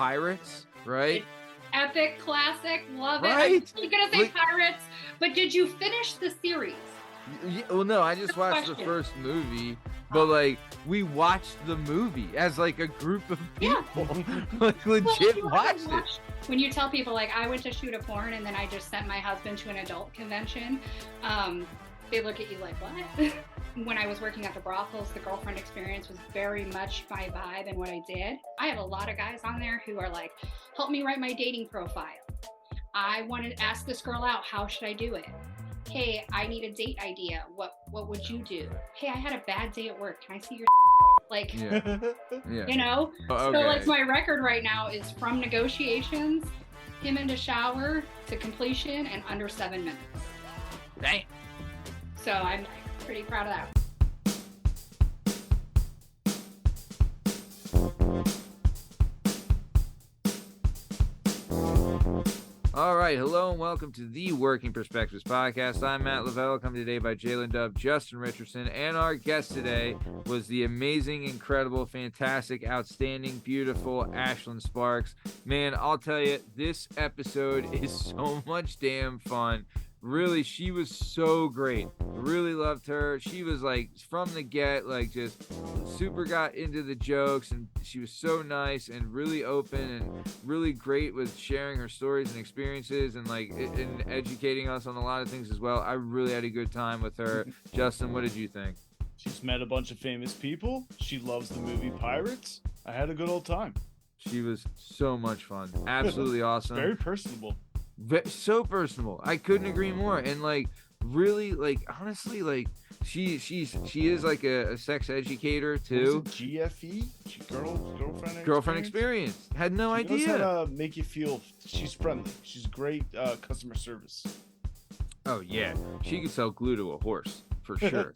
Pirates, right? Epic classic, love it. Right? I'm gonna say Pirates, but did you finish the series? Yeah, well, no, I just watched the first movie, but like we watched the movie as like a group of people, like legit watched it. When you tell people like I went to shoot a porn and then I just sent my husband to an adult convention, they look at you like, what? When I was working at the brothels, the girlfriend experience was very much my vibe and what I did. I have a lot of guys on there who are like, help me write my dating profile. I want to ask this girl out. How should I do it? Hey, I need a date idea. What would you do? Hey, I had a bad day at work. Can I see your like, Yeah. you know? Okay. So like my record right now is from negotiations, him into shower to completion in under 7 minutes. Dang. So I'm pretty proud of that. All right, hello and welcome to the Working Perspectives podcast. I'm Matt Lavelle, come today by Jdub, Justin Richardson, and our guest today was the amazing, incredible, fantastic, outstanding, beautiful Ashlyn Sparks. Man, I'll tell you, this episode is so much damn fun. Really, she was so great. Really loved her. She was like from the get, like just super got into the jokes, and she was so nice and really open and really great with sharing her stories and experiences and like and educating us on a lot of things as well. I really had a good time with her. Justin, what did you think? She's met a bunch of famous people. She loves the movie Pirates. I had a good old time. She was so much fun. Absolutely awesome. Very personable. So personable. I couldn't agree more. And like really, like honestly, like she is like a sex educator too. GFE, girlfriend experience. Had no idea. She knows how to make you feel. She's friendly. She's great customer service. Oh yeah, she could sell glue to a horse for sure.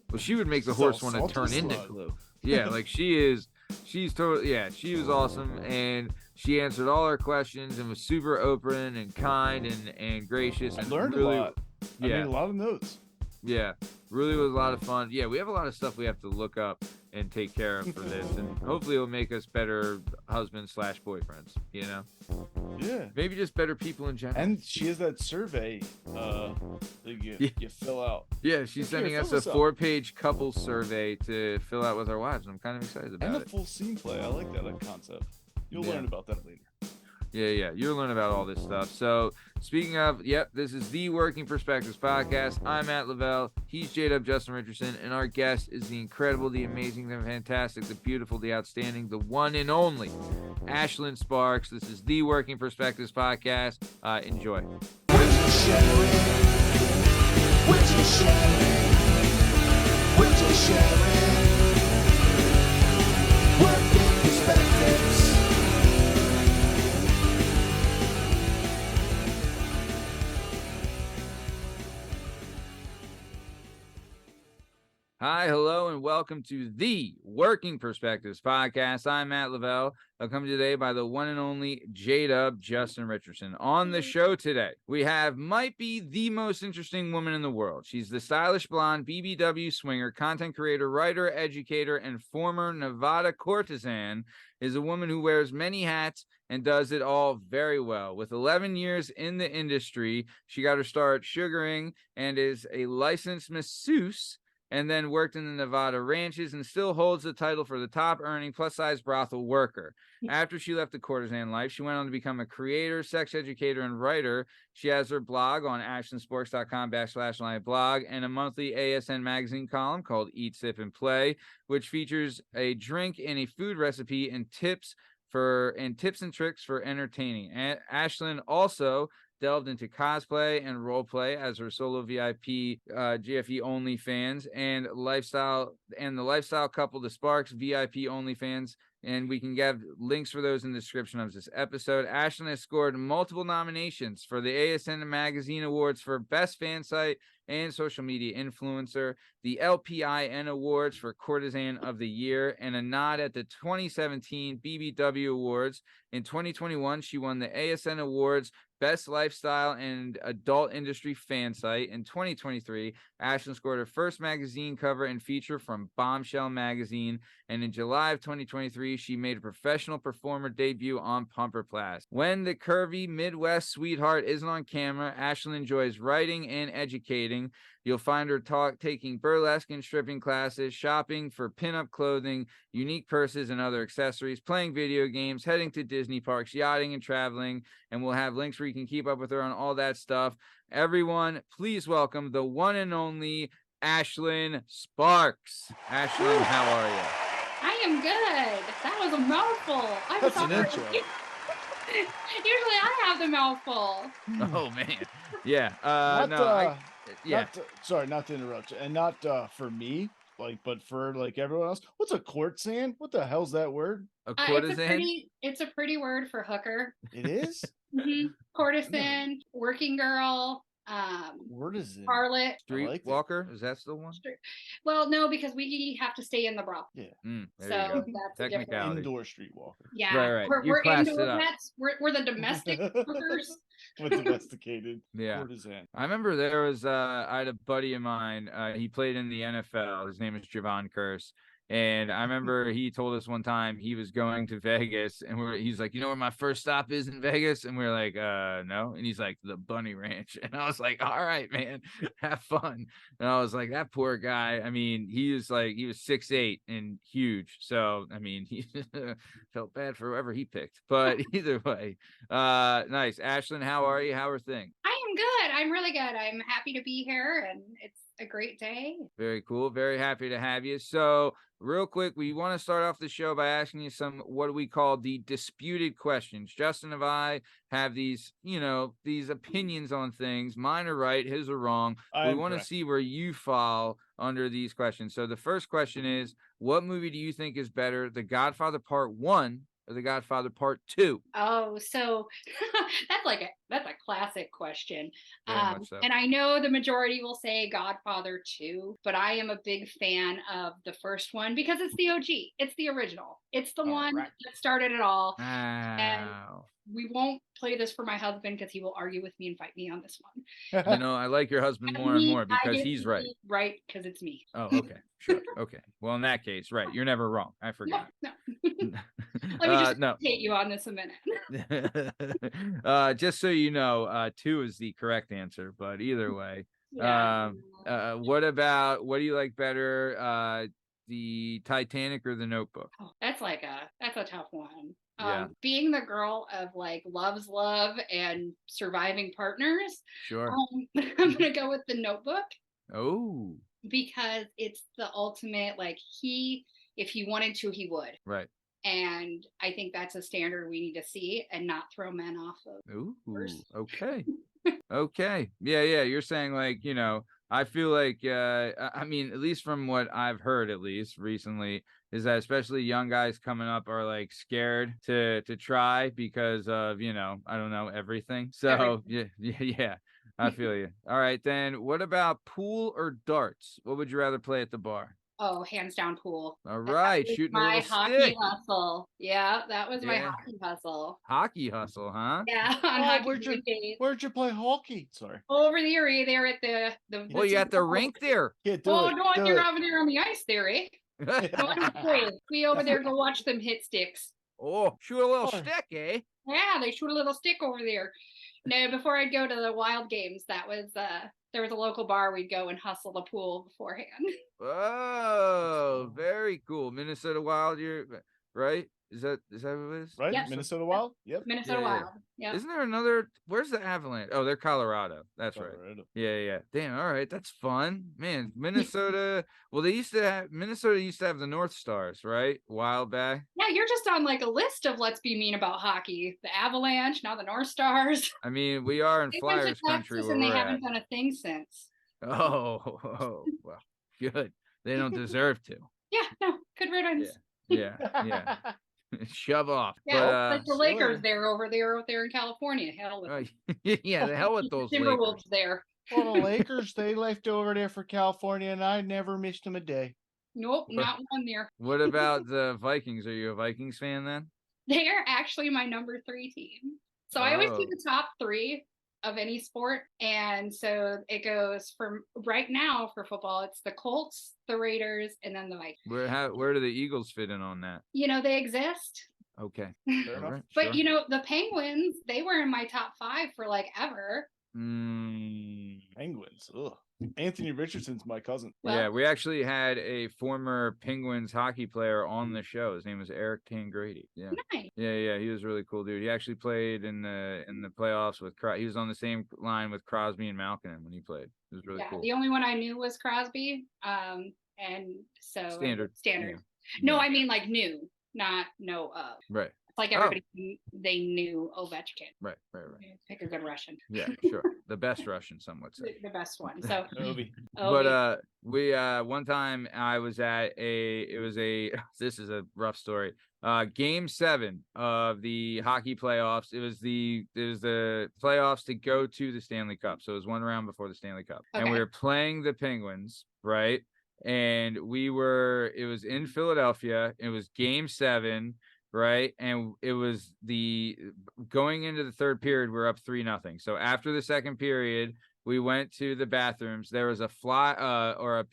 Well, she would make the horse want to turn into glue. Yeah, like she's totally, yeah, she was awesome, and she answered all our questions and was super open and kind and gracious. And I learned really, a lot. I made a lot of notes. Yeah, really was a lot of fun. Yeah, we have a lot of stuff we have to look up and take care of for this, and hopefully it'll make us better husbands/boyfriends, you know? Yeah. Maybe just better people in general. And she has that survey that you fill out. Yeah, she's sending us a 4-page couple survey to fill out with our wives. I'm kind of excited about it. And a full scene play. I like that concept. You'll learn about that later. Yeah, you'll learn about all this stuff. So, speaking of, this is the Working Perspectives podcast. I'm Matt Lavelle. He's Jdub, Justin Richardson, and our guest is the incredible, the amazing, the fantastic, the beautiful, the outstanding, the one and only Ashlyn Sparks. This is the Working Perspectives podcast. Enjoy. Working Perspectives. Hi, hello, and welcome to the Working Perspectives podcast. I'm Matt Lavelle. I'm coming today by the one and only Jdub, Justin Richardson. On the show today, we have might be the most interesting woman in the world. She's the stylish blonde BBW swinger, content creator, writer, educator, and former Nevada courtesan. Is a woman who wears many hats and does it all very well. With 11 years in the industry, she got her start sugaring and is a licensed masseuse, and then worked in the Nevada ranches and still holds the title for the top earning plus-size brothel worker. After she left the courtesan life, she went on to become a creator, sex educator, and writer. She has her blog on ashlensparks.com/blog and a monthly ASN Magazine column called Eat, Sip, and Play, which features a drink and a food recipe and tips and tricks for entertaining. And Ashlyn also delved into cosplay and role play as her solo VIP GFE OnlyFans and the lifestyle couple, the Sparks VIP OnlyFans. And we can get links for those in the description of this episode. Ashlyn has scored multiple nominations for the ASN Magazine Awards for Best Fan Site and Social Media Influencer, the LPIN Awards for Courtesan of the Year, and a nod at the 2017 BBW Awards. In 2021, she won the ASN Awards Best Lifestyle and Adult Industry Fan Site. In 2023, Ashlyn scored her first magazine cover and feature from Bombshell Magazine. And in July of 2023, she made a professional performer debut on Plumper. When the Curvy Midwest Sweetheart isn't on camera, Ashlyn enjoys writing and educating. You'll find her taking burlesque and stripping classes, shopping for pinup clothing, unique purses and other accessories, playing video games, heading to Disney parks, yachting and traveling. And we'll have links where you can keep up with her on all that stuff. Everyone, please welcome the one and only Ashlyn Sparks. Ashlyn, how are you? I am good. That was a mouthful. I'm That's an sorry. intro. Usually I have the mouthful. Oh man, yeah. Sorry, not to interrupt you, and not for me, but for like everyone else. What's a courtesan? What the hell's that word? A courtesan. It's a pretty word for hooker. It is. Courtesan, working girl, Courtesan. harlot. Streetwalker, is that still one? Well, no, because we have to stay in the brothel. Yeah. There you So go. that's a different. Technicality. Indoor streetwalker. Yeah, Right. we're You classed indoor it up. vets. We're the domestic hookers. With domesticated. Yeah. Courtesan. I remember there was I had a buddy of mine. He played in the NFL. His name is Javon Curse. And I remember he told us one time he was going to Vegas, and he's like, you know where my first stop is in Vegas? And we're like, no. And he's like, the Bunny Ranch. And I was like, all right, man, have fun. And I was like, that poor guy. I mean, he was 6'8" and huge. So, I mean, he felt bad for whoever he picked. But either way, nice. Ashlyn, how are you? How are things? I am good. I'm really good. I'm happy to be here, and it's a great day. Very cool. Very happy to have you. So real quick, we want to start off the show by asking you some, what we call the disputed questions. Justin and I have these, these opinions on things. Mine are right, his are wrong. We want to see where you fall under these questions. So the first question is, what movie do you think is better, The Godfather Part 1 or The Godfather Part 2? Oh, so that's a classic question. Very much so. And I know the majority will say Godfather 2, but I am a big fan of the first one because it's the OG. It's the original. It's the one that started it all. And we won't play this for my husband because he will argue with me and fight me on this one. I like your husband more and more because he's right. Right, because it's me. Oh, okay. Sure. Okay. Well, in that case, right. You're never wrong. I forgot. No. Let me just hate you on this a minute. Just so you know, 2 is the correct answer, but either way. Yeah. What do you like better? The Titanic or the Notebook? Oh, that's a tough one. Yeah. Being the girl of love's love and surviving partners. Sure. I'm gonna go with the Notebook. Oh. Because it's the ultimate, if he wanted to, he would. Right. And I think that's a standard we need to see and not throw men off of. Ooh, okay. Okay. Yeah. You're saying I feel like, I mean, at least from what I've heard, at least recently, is that especially young guys coming up are scared to try because of, I don't know, everything. So yeah. I feel you. All right, then what about pool or darts? What would you rather play at the bar? Oh, hands down pool. All right, shooting my a little hockey stick. hustle. Yeah, that was my hockey hustle. Hockey hustle, huh? Yeah, on hockey days. Where'd you play hockey? Sorry. Over the area there at the Well, you at the rink there. Yeah, no, you're over there on the ice there, eh? We over there go watch them hit sticks. Oh, shoot a little stick, eh? Yeah, they shoot a little stick over there. No, before I'd go to the Wild games, that was there was a local bar we'd go and hustle the pool beforehand. Oh, very cool. Minnesota Wild, right? Is that what it is? Right? Yes. Minnesota Wild? Yep. Minnesota Wild. Yeah. Isn't there another? Where's the Avalanche? Oh, they're Colorado. That's right. Yeah. Damn. All right. That's fun, man. Minnesota. Well, Minnesota used to have the North Stars, right? A while back. Yeah, you're just on a list of let's be mean about hockey. The Avalanche, now the North Stars. I mean, we are in Flyers country where and they we're haven't at. done a thing since. Oh, well, good. They don't deserve to. Yeah, no, good riddance. Yeah. shove off. Yeah, like the Chilling. Lakers over there in California. Hell with them. Yeah, the hell with those Timberwolves Lakers. there. Well, the Lakers, they left over there for California, and I never missed them a day. Nope, not one there. What about the Vikings? Are you a Vikings fan then? They are actually my number 3 team. So I always do Oh. the top 3 of any sport. And so it goes from right now for football, it's the Colts, the Raiders, and then the Vikings. Where do the Eagles fit in on that? You know, they exist. Okay. Fair All enough. right, But sure. you know, the Penguins, they were in my top 5 for like ever. Penguins. Ugh. Anthony Richardson's my cousin. Well, Yeah, we actually had a former Penguins hockey player on the show. His name was Eric Tangrady. Yeah. nice. Yeah, he was a really cool dude. He actually played in the playoffs with he was on the same line with Crosby and Malkin when he played. It was really Yeah, cool. the only one I knew was Crosby. And so Standard. Standard. Yeah. No, Yeah. I mean like new, not know of. Right. It's like everybody they knew Ovechkin. Right. Pick a good Russian. Yeah, sure. The best Russian, some would say. The best one. So Obi. But we one time I was at this is a rough story. Game 7 of the hockey playoffs. It was the playoffs to go to the Stanley Cup. So it was one round before the Stanley Cup. And we Okay. were playing the Penguins, right? And it was in Philadelphia. It was game 7. Right. And it was going into the third period, we're up 3-0. So after the second period, we went to the bathrooms. There was a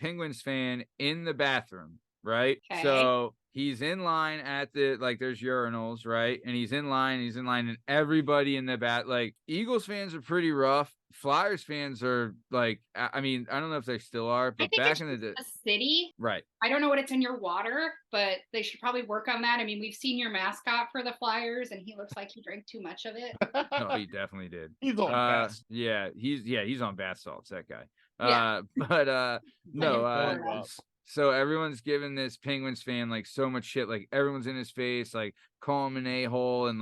Penguins fan in the bathroom. Right. Okay. So he's in line at there's urinals. Right. And he's in line, and everybody in the Eagles fans are pretty rough. Flyers fans are I mean, I don't know if they still are, but back in the day. A city. Right. I don't know what it's in your water, but they should probably work on that. I mean, we've seen your mascot for the Flyers, and he looks like he drank too much of it. No, he definitely did. He's on fast. Yeah, he's on bath salts, that guy. Yeah. No, so everyone's giving this Penguins fan so much shit. Everyone's in his face, call him an a-hole and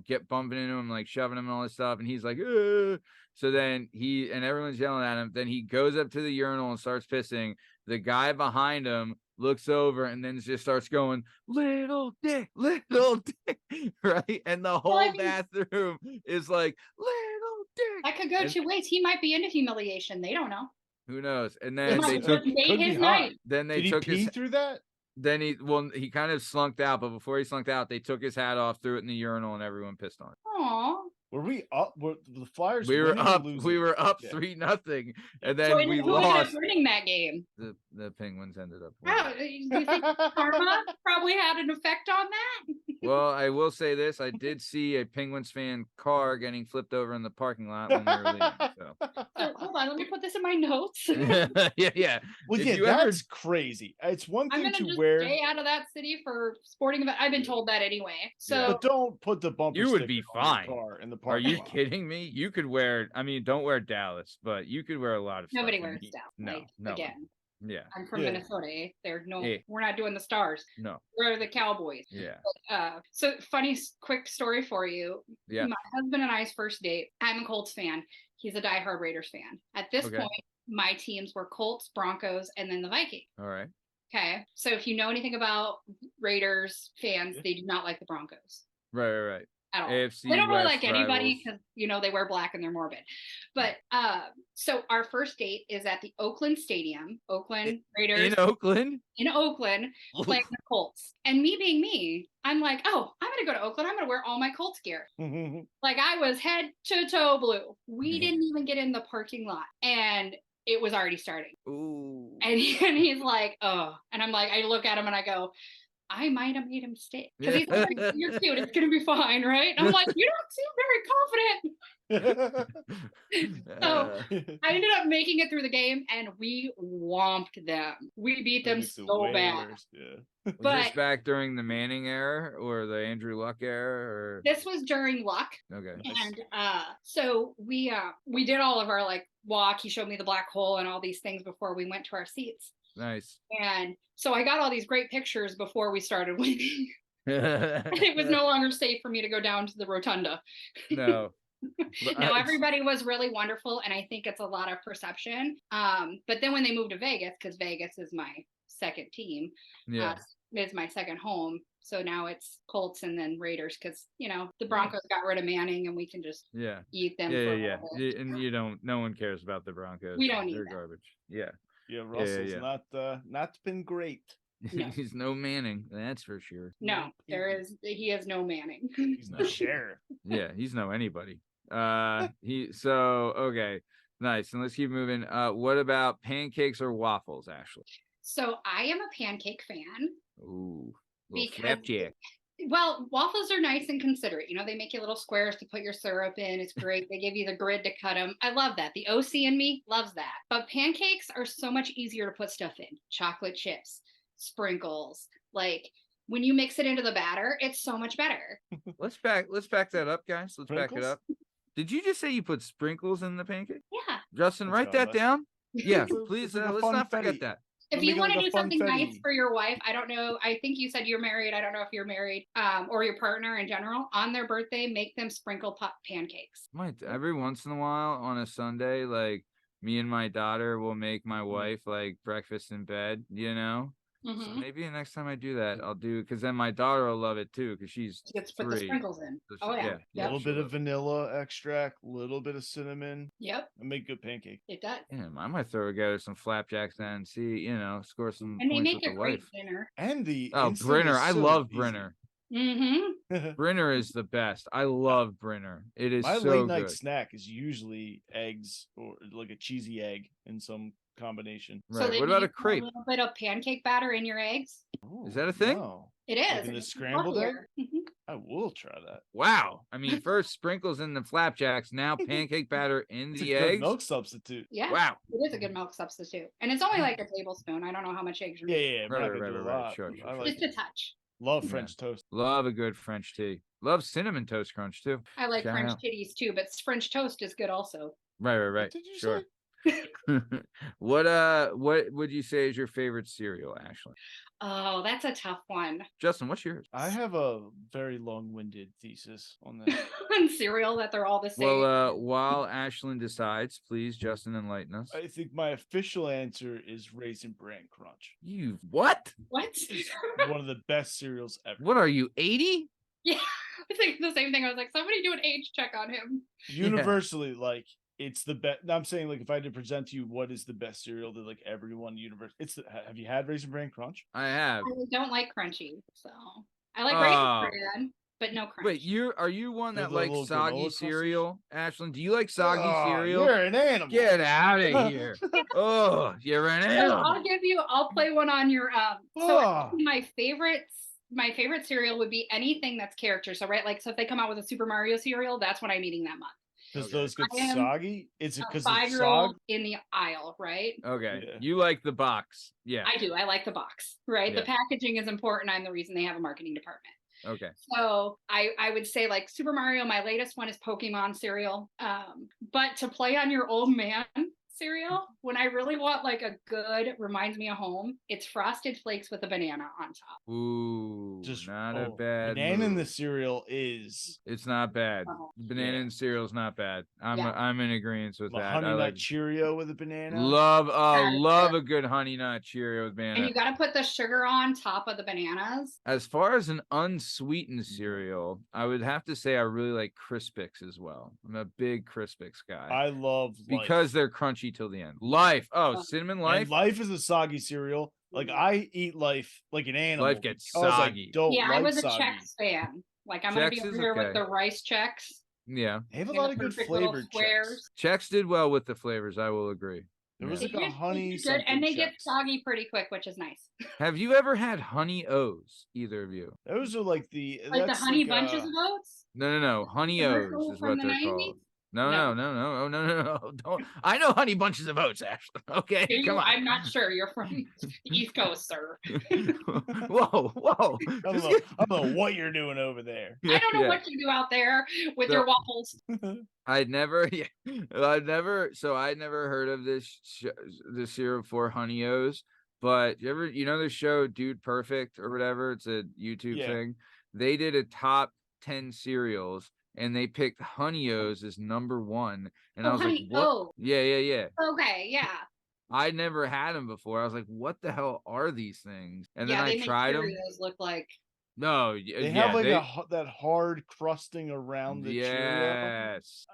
get bumping into him, shoving him and all this stuff. And he's like, ugh. So then everyone's yelling at him. Then he goes up to the urinal and starts pissing. The guy behind him looks over and then just starts going, little dick, right? And the whole bathroom is like, little dick. That could go 2 ways. He might be into humiliation. They don't know. Who knows? And then They made his night. Then they Did took he pee his. through that? Then he kind of slunked out, but before he slunked out, they took his hat off, threw it in the urinal, and everyone pissed on it. Aw. Were we up? Were the Flyers? We were winning or up. losing? We were up Yeah. 3-0, and then So we who ended up lost. winning that game? The Penguins ended up Oh, winning. do you think karma probably had an effect on that? Well, I will say this: I did see a Penguins fan car getting flipped over in the parking lot when we were leaving. So. So, hold on, let me put this in my notes. yeah. Well, If yeah, you ever- that's crazy. It's one I'm thing gonna to just wear, stay out of that city for sporting event. I've been told that anyway. So but don't put the bumper. You would sticker be on your fine. Car in the Are parking you lot. kidding me? You could wear. I mean, don't wear Dallas, but you could wear a lot of. nobody stuff in wears here. Dallas. No, Like, no. again, Yeah. I'm from Yeah. Minnesota. Eh? There's no. Yeah. We're not doing the Stars. No. We're the Cowboys. Yeah. So funny, quick story for you. Yeah. My husband and I's first date. I'm a Colts fan. He's a diehard Raiders fan. At this Okay. point, my teams were Colts, Broncos, and then the Vikings. All right. Okay. So if you know anything about Raiders fans, Yeah. they do not like the Broncos Right. at all. AFC They don't really West like anybody rivals. because they wear black and they're morbid. But so our first date is at the Oakland Stadium, Oakland Raiders In Oakland. in Oakland playing the Colts. And me being me, I'm like, oh, I'm gonna go to Oakland. I'm gonna wear all my Colts gear. Like I was head to toe blue. We didn't even get in the parking lot, and it was already starting. Ooh. And he's like, oh, and I'm like, I look at him and I go, I might have made a mistake because he's like, you're cute. It's gonna be fine, right? And I'm like, you don't seem very confident. So I ended up making it through the game, and we whomped them. We beat them It's the so bad. Whalers, yeah. Was this But back during the Manning era or the Andrew Luck era? Or this was during Luck, okay. and so we did all of our walk. He showed me the black hole and all these things before we went to our seats. Nice. And so I got all these great pictures before we started winning. And it was no longer safe for me to go down to the rotunda. No. No, everybody was really wonderful, and I think it's a lot of perception. But then when they moved to Vegas, because Vegas is my second team, Yeah. is my second home. So now it's Colts and then Raiders because, the Broncos got rid of Manning and we can just eat them for a little bit. And no one cares about the Broncos. We don't need They're them. garbage. Yeah. Yeah, Russell's not been great. No. He's no Manning, that's for sure. No, he has no Manning. He's no sheriff. Yeah, he's no anybody. Okay. Nice. And let's keep moving. What about pancakes or waffles, Ashley? So I am a pancake fan. Ooh. Because flapjack. Well, waffles are nice and considerate. They make you little squares to put your syrup in. It's great. They give you the grid to cut them. I love that. The OC in me loves that. But pancakes are so much easier to put stuff in. Chocolate chips, sprinkles. Like when you mix it into the batter, it's so much better. Let's back that up, guys. Let's back it up. Did you just say you put sprinkles in the pancake? Yeah. Justin, write that down. Yeah, please. Let's not forget that. If you want to do something nice for your wife, I don't know. I think you said you're married. I don't know if you're married or your partner in general. On their birthday, make them sprinkle pancakes. Every once in a while on a Sunday, like me and my daughter will make my wife like breakfast in bed, Mm-hmm. So maybe the next time I do that, I'll do because then my daughter will love it too because she's she gets to put the sprinkles in. So yeah. A little bit of vanilla extract, a little bit of cinnamon. Yep. And make good pancake. It does. Yeah, I might throw together some flapjacks and see, score some and they points make with a the great wife. dinner. And the Brinner. I love Brinner. Mm-hmm. Brinner is the best. I love Brinner. It is my so late night good. snack is usually eggs or like a cheesy egg in some combination. Right. So what about a crepe? A little bit of pancake batter in your eggs. Ooh, is that a thing? No. It is. Like in the scrambled egg? I will try that. Wow. I mean, first sprinkles in the flapjacks, now pancake batter in It's the a good eggs. milk substitute. Yeah. Wow. It is a good milk substitute. And it's only like a tablespoon. I don't know how much eggs you're making. Yeah. Right. Sure. I like Just a touch. Love French toast. Love a good French tea. Love cinnamon toast crunch too. I like French titties too, but French toast is good also. Right. What did you Sure. say? What would you say is your favorite cereal, Ashley? Oh, that's a tough one. Justin, what's yours? I have a very long-winded thesis on that. On cereal that they're all the same. Well, while Ashlyn decides, please, Justin, enlighten us. I think my official answer is Raisin Bran Crunch. You what? What? It's one of the best cereals ever. What are you, 80? Yeah, I was thinking the same thing. I was like, somebody do an age check on him. Universally, like it's the best. I'm saying, like, if I had to present to you what is the best cereal that like everyone universe, have you had Raisin Bran Crunch? I have. I don't like crunchy, so I like Raisin Bran, but no crunch. Wait, are you one that likes soggy cereal, Ashlyn? Do you like soggy Oh, cereal? You're an animal. Get out of here! Oh, you're an animal. So I'll play one on your So my favorite cereal would be anything that's character. So so if they come out with a Super Mario cereal, that's what I'm eating that month. Does those get soggy? It's because a 5-year-old in the aisle, right? Okay. Yeah. You like the box. Yeah. I do. I like the box, right? Yeah. The packaging is important. I'm the reason they have a marketing department. Okay. So I would say like Super Mario, my latest one is Pokemon cereal. But to play on your old man cereal, when I really want like a good, reminds me of home, it's Frosted Flakes with a banana on top. Ooh, Just not a bad banana in move. the cereal is It's not bad. Banana in cereal is not bad. I'm in agreement with a that. honey I nut like Cheerio with a banana. love a good honey nut Cheerio with banana. And you got to put the sugar on top of the bananas. As far as an unsweetened cereal, I would have to say I really like Crispix as well. I'm a big Crispix guy. I love because they're crunchy till the end. Life. Cinnamon Life. And Life is a soggy cereal. Like I eat Life like an animal. Life gets soggy. I was a Chex fan. Like I'm gonna be over here with the rice Chex. Yeah. They have a lot of good flavored Chex. Chex did well with the flavors, I will agree. There was like a honey good, and they get soggy pretty quick, which is nice. Have you ever had Honey O's, either of you? Those are like the honey bunches of oats? No. Honey O's is what they're called. No. Don't. I know Honey Bunches of Oats, Ashley. Okay, come on. I'm not sure. You're from the East Coast, sir. Whoa. I don't know what you're doing over there. I don't know what you do out there with your waffles. I'd never heard of this cereal for Honey O's, but you know the show Dude Perfect or whatever? It's a YouTube thing. They did a top 10 cereals. And they picked Honey O's as number 1. And I was like, what? Yeah. Okay, yeah. I'd never had them before. I was like, what the hell are these things? And then I they tried them. Look like No, They yeah, have like that hard crusting around the Cheerio. yes.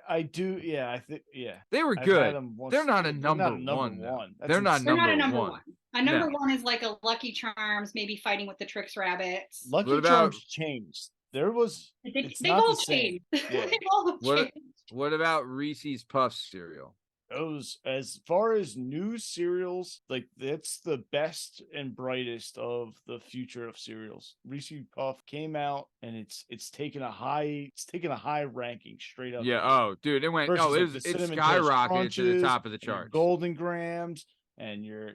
I do. Yeah, I think. Yeah, They were I've had good. them once. They're not a They're not number number one, though. one. That's They're not insane. They're not a number number one. one. A number No. one is like a Lucky Charms, maybe fighting with the Trix Rabbits. Lucky What about- Charms changed. There was. It's They've not all the same. changed. Yeah. They've all What changed. what about Reese's Puffs cereal? Those, as far as new cereals, like that's the best and brightest of the future of cereals. Reese's Puff came out and it's taken a high ranking straight up. Yeah. Oh, dude, it went. Versus, like, the It Cinnamon Toast skyrocketed to the Crunches top of the and your charts. Golden Grams and your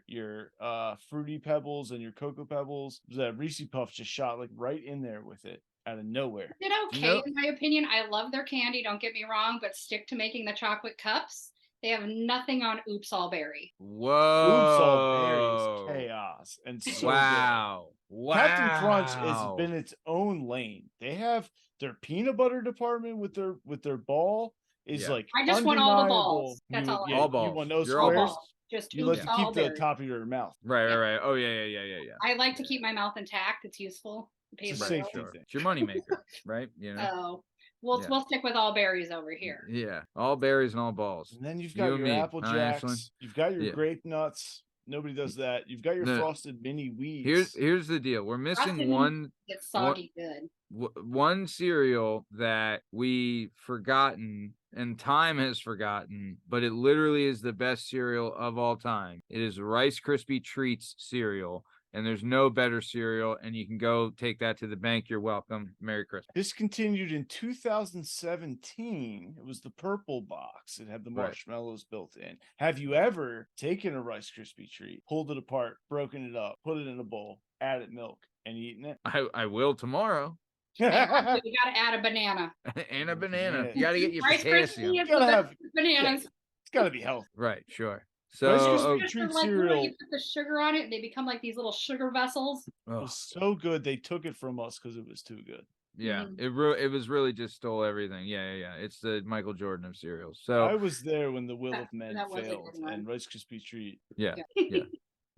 Fruity Pebbles and your Cocoa Pebbles. The Reese's Puff just shot like right in there with it out of nowhere. Did okay, Nope. in my opinion. I love their candy, don't get me wrong, but stick to making the chocolate cups. They have nothing on Oops All Berry. Whoa. Oops All Berry is chaos and so Wow. good. Wow. Captain Crunch has been its own lane. They have their peanut butter department with their ball is Yeah. like I just want all the undeniable. balls. That's all I All want. balls. You want those You're all squares? balls. Just You like Oops to All keep the Berry. top of your mouth. Right. Oh yeah. I like to keep my mouth intact. It's useful. It pays It's a the safety bills. thing. It's your moneymaker, right? You know. So we'll Yeah. we'll stick with all berries over here. Yeah. All berries and all balls. And then you've You got and your me, Apple huh, Jacks. Ashlyn? You've got your Yeah. grape nuts. Nobody does that. You've got your No. frosted mini weeds. Here's the deal. We're Frosted missing Mini- one It's soggy good. one cereal that we forgotten and time has forgotten, but it literally is the best cereal of all time. It is Rice Krispie Treats cereal, and there's no better cereal, and you can go take that to the bank. You're welcome. Merry Christmas. Discontinued in 2017. It was the purple box. It had the Right. marshmallows built in. Have you ever taken a Rice Krispie treat, pulled it apart, broken it up, put it in a bowl, added milk, and eaten it? I will tomorrow. You got to add a banana. And a banana. Yeah. You got to get your Rice potassium. Krispie is Gotta the have- best with bananas. It's got to be healthy. Right, sure. Rice So Krispie oh, Just treat like cereal you put the sugar on it, and they become like these little sugar vessels. oh, was so good. They took it from us because it was too good. yeah, Mhm. it was really just stole everything. Yeah. It's the Michael Jordan of cereals. I So was there when the Will of Men that was a good failed one. and Rice Krispie treat. yeah.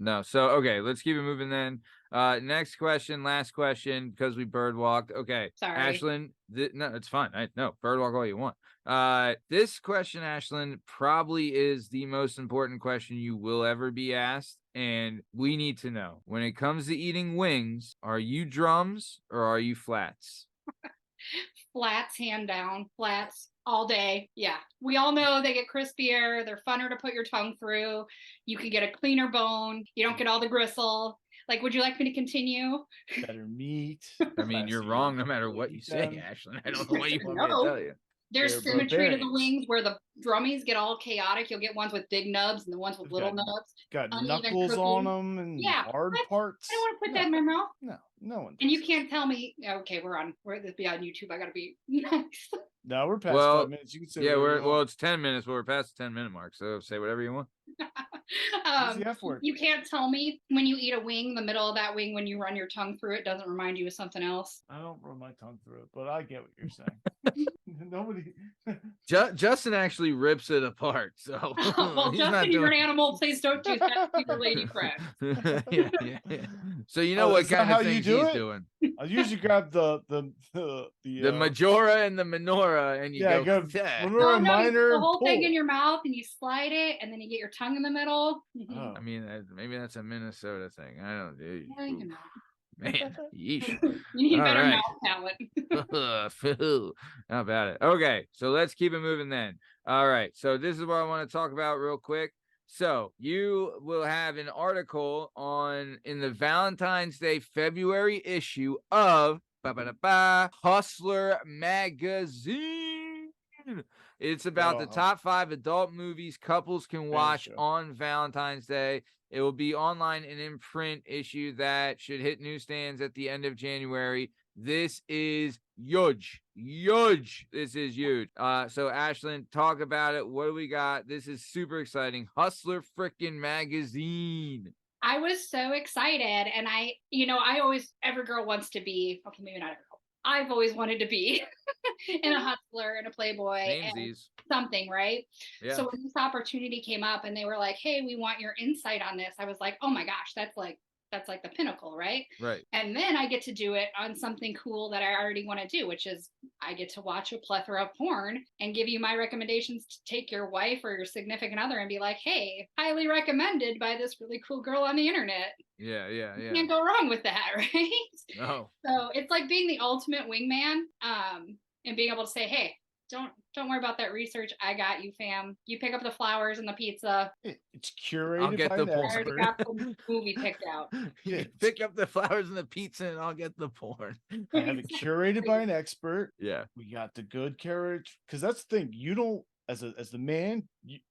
No, so okay, let's keep it moving then. Next question, last question, because we bird walked. Okay, Sorry. Ashlyn, no, it's fine. No, bird walk all you want. This question, Ashlyn, probably is the most important question you will ever be asked, and we need to know. When it comes to eating wings, are you drums or are you flats? Flats, hand down. Flats all day. Yeah. We all know they get crispier. They're funner to put your tongue through. You can get a cleaner bone. You don't get all the gristle. Like, would you like me to continue? Better meat. I mean, you're classier wrong no matter what you eat say, them. Ashlyn. I don't know what you want me to No. tell you. There's They're symmetry to the barbarians. wings where the drummies get all chaotic. You'll get ones with big nubs and the ones with They've little got- nubs. Got Uneven knuckles on cooking. them and Yeah, hard what? parts. I don't want to put No, that in my mouth. No one. And you does. can't tell me, okay, we're this be on YouTube. I gotta be nice. No, we're past Well, 5 minutes. You can say Yeah, whatever you want. it's 10 minutes, but we're past the 10-minute mark. So say whatever you want. Use the F word. You can't tell me when you eat a wing, the middle of that wing, when you run your tongue through it, doesn't remind you of something else. I don't run my tongue through it, but I get what you're saying. Nobody. Justin actually rips it apart. So Well, he's Justin, not you're an doing... animal. Please don't do that to your lady friend. yeah. So you know Oh, what is that kind how of you things do he's it? doing. I usually grab the The majora and the menorah, and you yeah, go. go "Yeah." minor, You minor, put the whole thing pull. in your mouth and you slide it, and then you get your tongue in the middle. Oh. I mean, maybe that's a Minnesota thing. I don't know. Yeah, you know. Man, yeesh. You need All better right. mouth talent. Phil. How about it? Okay, so let's keep it moving then. All right, so this is what I want to talk about real quick. So you will have an article in the Valentine's Day February issue of Hustler Magazine. It's about the top 5 adult movies couples can watch show. on Valentine's Day. It will be online and in print issue that should hit newsstands at the end of January. This is huge. This is huge. So Ashlyn, talk about it. What do we got? This is super exciting. Hustler frickin' Magazine. I was so excited, and I always, every girl wants to be, okay, maybe not every girl. I've always wanted to be in a hustler and a playboy and Namesies. something, right? Yeah. So when this opportunity came up and they were like, hey, we want your insight on this, I was like, oh my gosh, that's like that's like the pinnacle, right? Right. And then I get to do it on something cool that I already want to do, which is I get to watch a plethora of porn and give you my recommendations to take your wife or your significant other and be like, hey, highly recommended by this really cool girl on the internet. Yeah. You can't go wrong with that, right? Oh, So it's like being the ultimate wingman, and being able to say, hey, don't worry about that research. I got you, fam. You pick up the flowers and the pizza. It's curated I'll get by the an porn. I already expert. got the movie picked out. You pick up the flowers and the pizza, and I'll get the porn. I have it curated by an expert. Yeah. We got the good carriage, because that's the thing. You don't, as the man,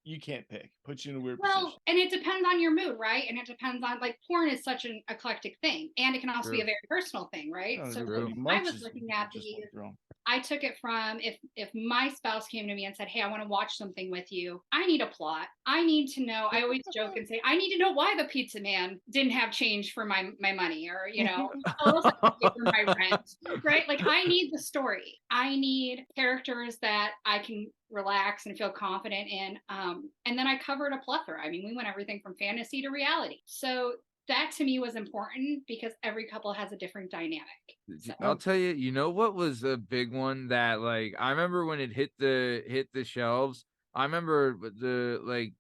you can't pick. Puts you in a weird Well, position. and it depends on your mood, right? And it depends on, like, porn is such an eclectic thing, and it can also be a True. very personal thing, right? No, So everybody I much was is looking at just these. wrong. I took it from, if my spouse came to me and said, hey, I want to watch something with you, I need a plot. I need to know. I always joke and say, I need to know why the pizza man didn't have change for my money, or, you know, how else I can pay for my rent, right? Like, I need the story. I need characters that I can relax and feel confident in. And then I covered a plethora. I mean, we went everything from fantasy to reality. So that to me was important because every couple has a different dynamic. So, I'll tell you, you know what was a big one that, like, I remember when it hit the shelves. I remember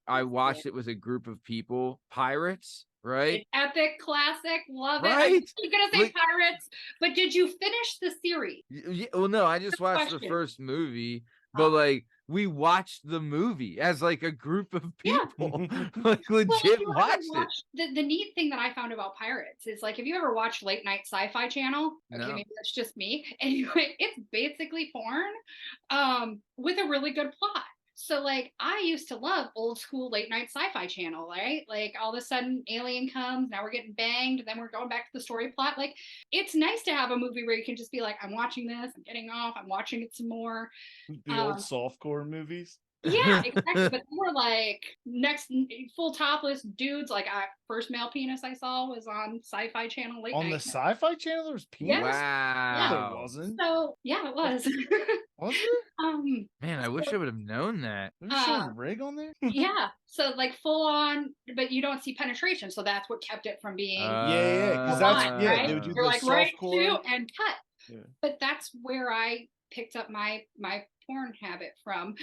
I watched it with a group of people. Pirates, right? epic, classic, love it. Right? I'm gonna say Like- Pirates, but did you finish the series? Yeah, well, no, I just watched the question. first movie, but like we watched the movie as like a group of Yeah. people, like legit Well, if you ever watched it. watched- the neat thing that I found about Pirates is, like, if you ever watched late night Sci-Fi Channel, okay, No. maybe that's just me. Anyway, it's basically porn, with a really good plot. So, like, I used to love old school late night Sci-Fi Channel, right? Like, all of a sudden, alien comes, now we're getting banged, then we're going back to the story plot. Like, it's nice to have a movie where you can just be like, I'm watching this, I'm getting off, I'm watching it some more. The old softcore movies. Yeah, exactly. But more like next full topless dudes. Like, first male penis I saw was on Sci-Fi Channel late On the night. Sci-Fi Channel, there was penis. Yes. No, Wow. there wasn't. So yeah, it was. Was there? Man, I wish I would have known that. They were showing Rig on there. Yeah. So, like, full on, but you don't see penetration. So that's what kept it from being Yeah, because full that's on, yeah. right? They would do You're the like right softcore. to and cut. Yeah. But that's where I picked up my porn habit from.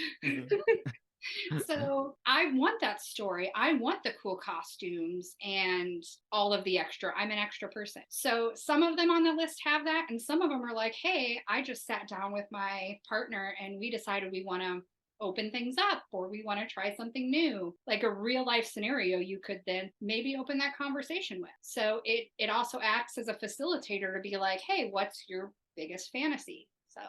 So I want that story. I want the cool costumes and all of the extra. I'm an extra person. So some of them on the list have that, and some of them are like, hey, I just sat down with my partner and we decided we want to open things up, or we want to try something new, like a real life scenario you could then maybe open that conversation with. So it also acts as a facilitator to be like, hey, what's your biggest fantasy? So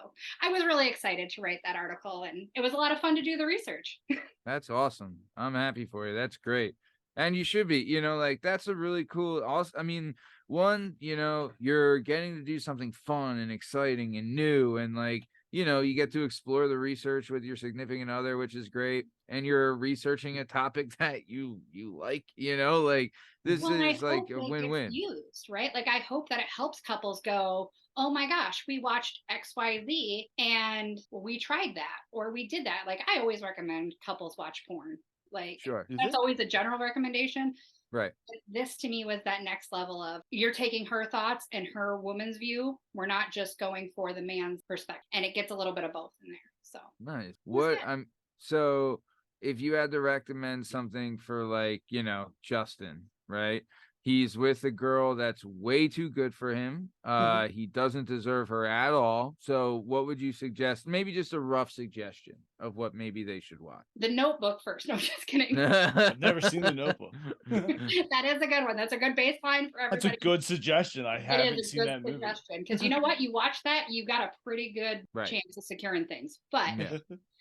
I was really excited to write that article, and it was a lot of fun to do the research. That's awesome. I'm happy for you. That's great. And you should be, like, that's a really cool, also, I mean, one, you're getting to do something fun and exciting and new, and like, you get to explore the research with your significant other, which is great. And you're researching a topic that you like, like this is like a win-win. Used, right? Like, I hope that it helps couples go, oh my gosh, we watched XYZ and we tried that, or we did that. Like, I always recommend couples watch porn. Like, Sure. that's always a general recommendation. Right. This to me was that next level of, you're taking her thoughts and her woman's view. We're not just going for the man's perspective, and it gets a little bit of both in there. So nice. So if you had to recommend something for, like, Justin, right? He's with a girl that's way too good for him. He doesn't deserve her at all. So what would you suggest? Maybe just a rough suggestion of what maybe they should watch. The Notebook first. No, I'm just kidding. I've never seen The Notebook. That is a good one. That's a good baseline for everybody. That's a good suggestion. I haven't seen that movie. Because you know what? You watch that, you got a pretty good chance of securing things. But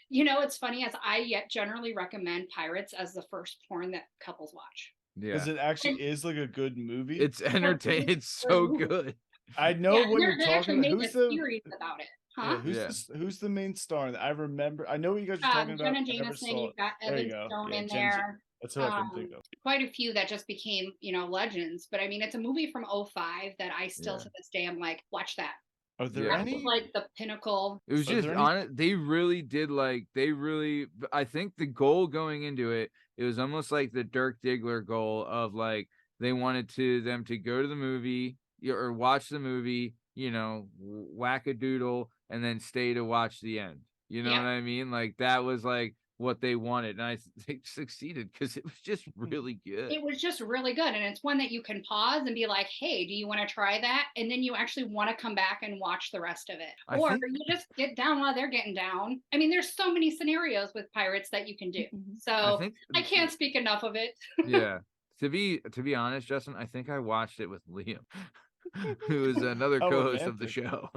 it's funny, as I generally recommend Pirates as the first porn that couples watch. Yeah, because it actually is like a good movie. It's entertaining. It's so good. I know what you're talking about. Who's the series about it? Huh? Yeah, who's the main star? I remember. I know what you guys are talking about. Jenna Jameson. You've got Evan Stone in there. That's what I can think of. Quite a few that just became, legends. But I mean, it's a movie from 2005 that I still to this day I'm like, watch that. Are there That any? was like the pinnacle. It was just on it. They really did I think the goal going into it, it was almost like the Dirk Diggler goal of like, they wanted them to go to the movie or watch the movie, whack a doodle, and then stay to watch the end. You know what I mean? Like that was like what they wanted, and they succeeded because it was just really good. It was just really good, and it's one that you can pause and be like, hey, do you want to try that? And then you actually want to come back and watch the rest of it. You just get down while they're getting down. I mean, there's so many scenarios with pirates that you can do. So I can't speak enough of it. Yeah. To be honest, Justin, I think I watched it with Liam. Who is another co-host of the show.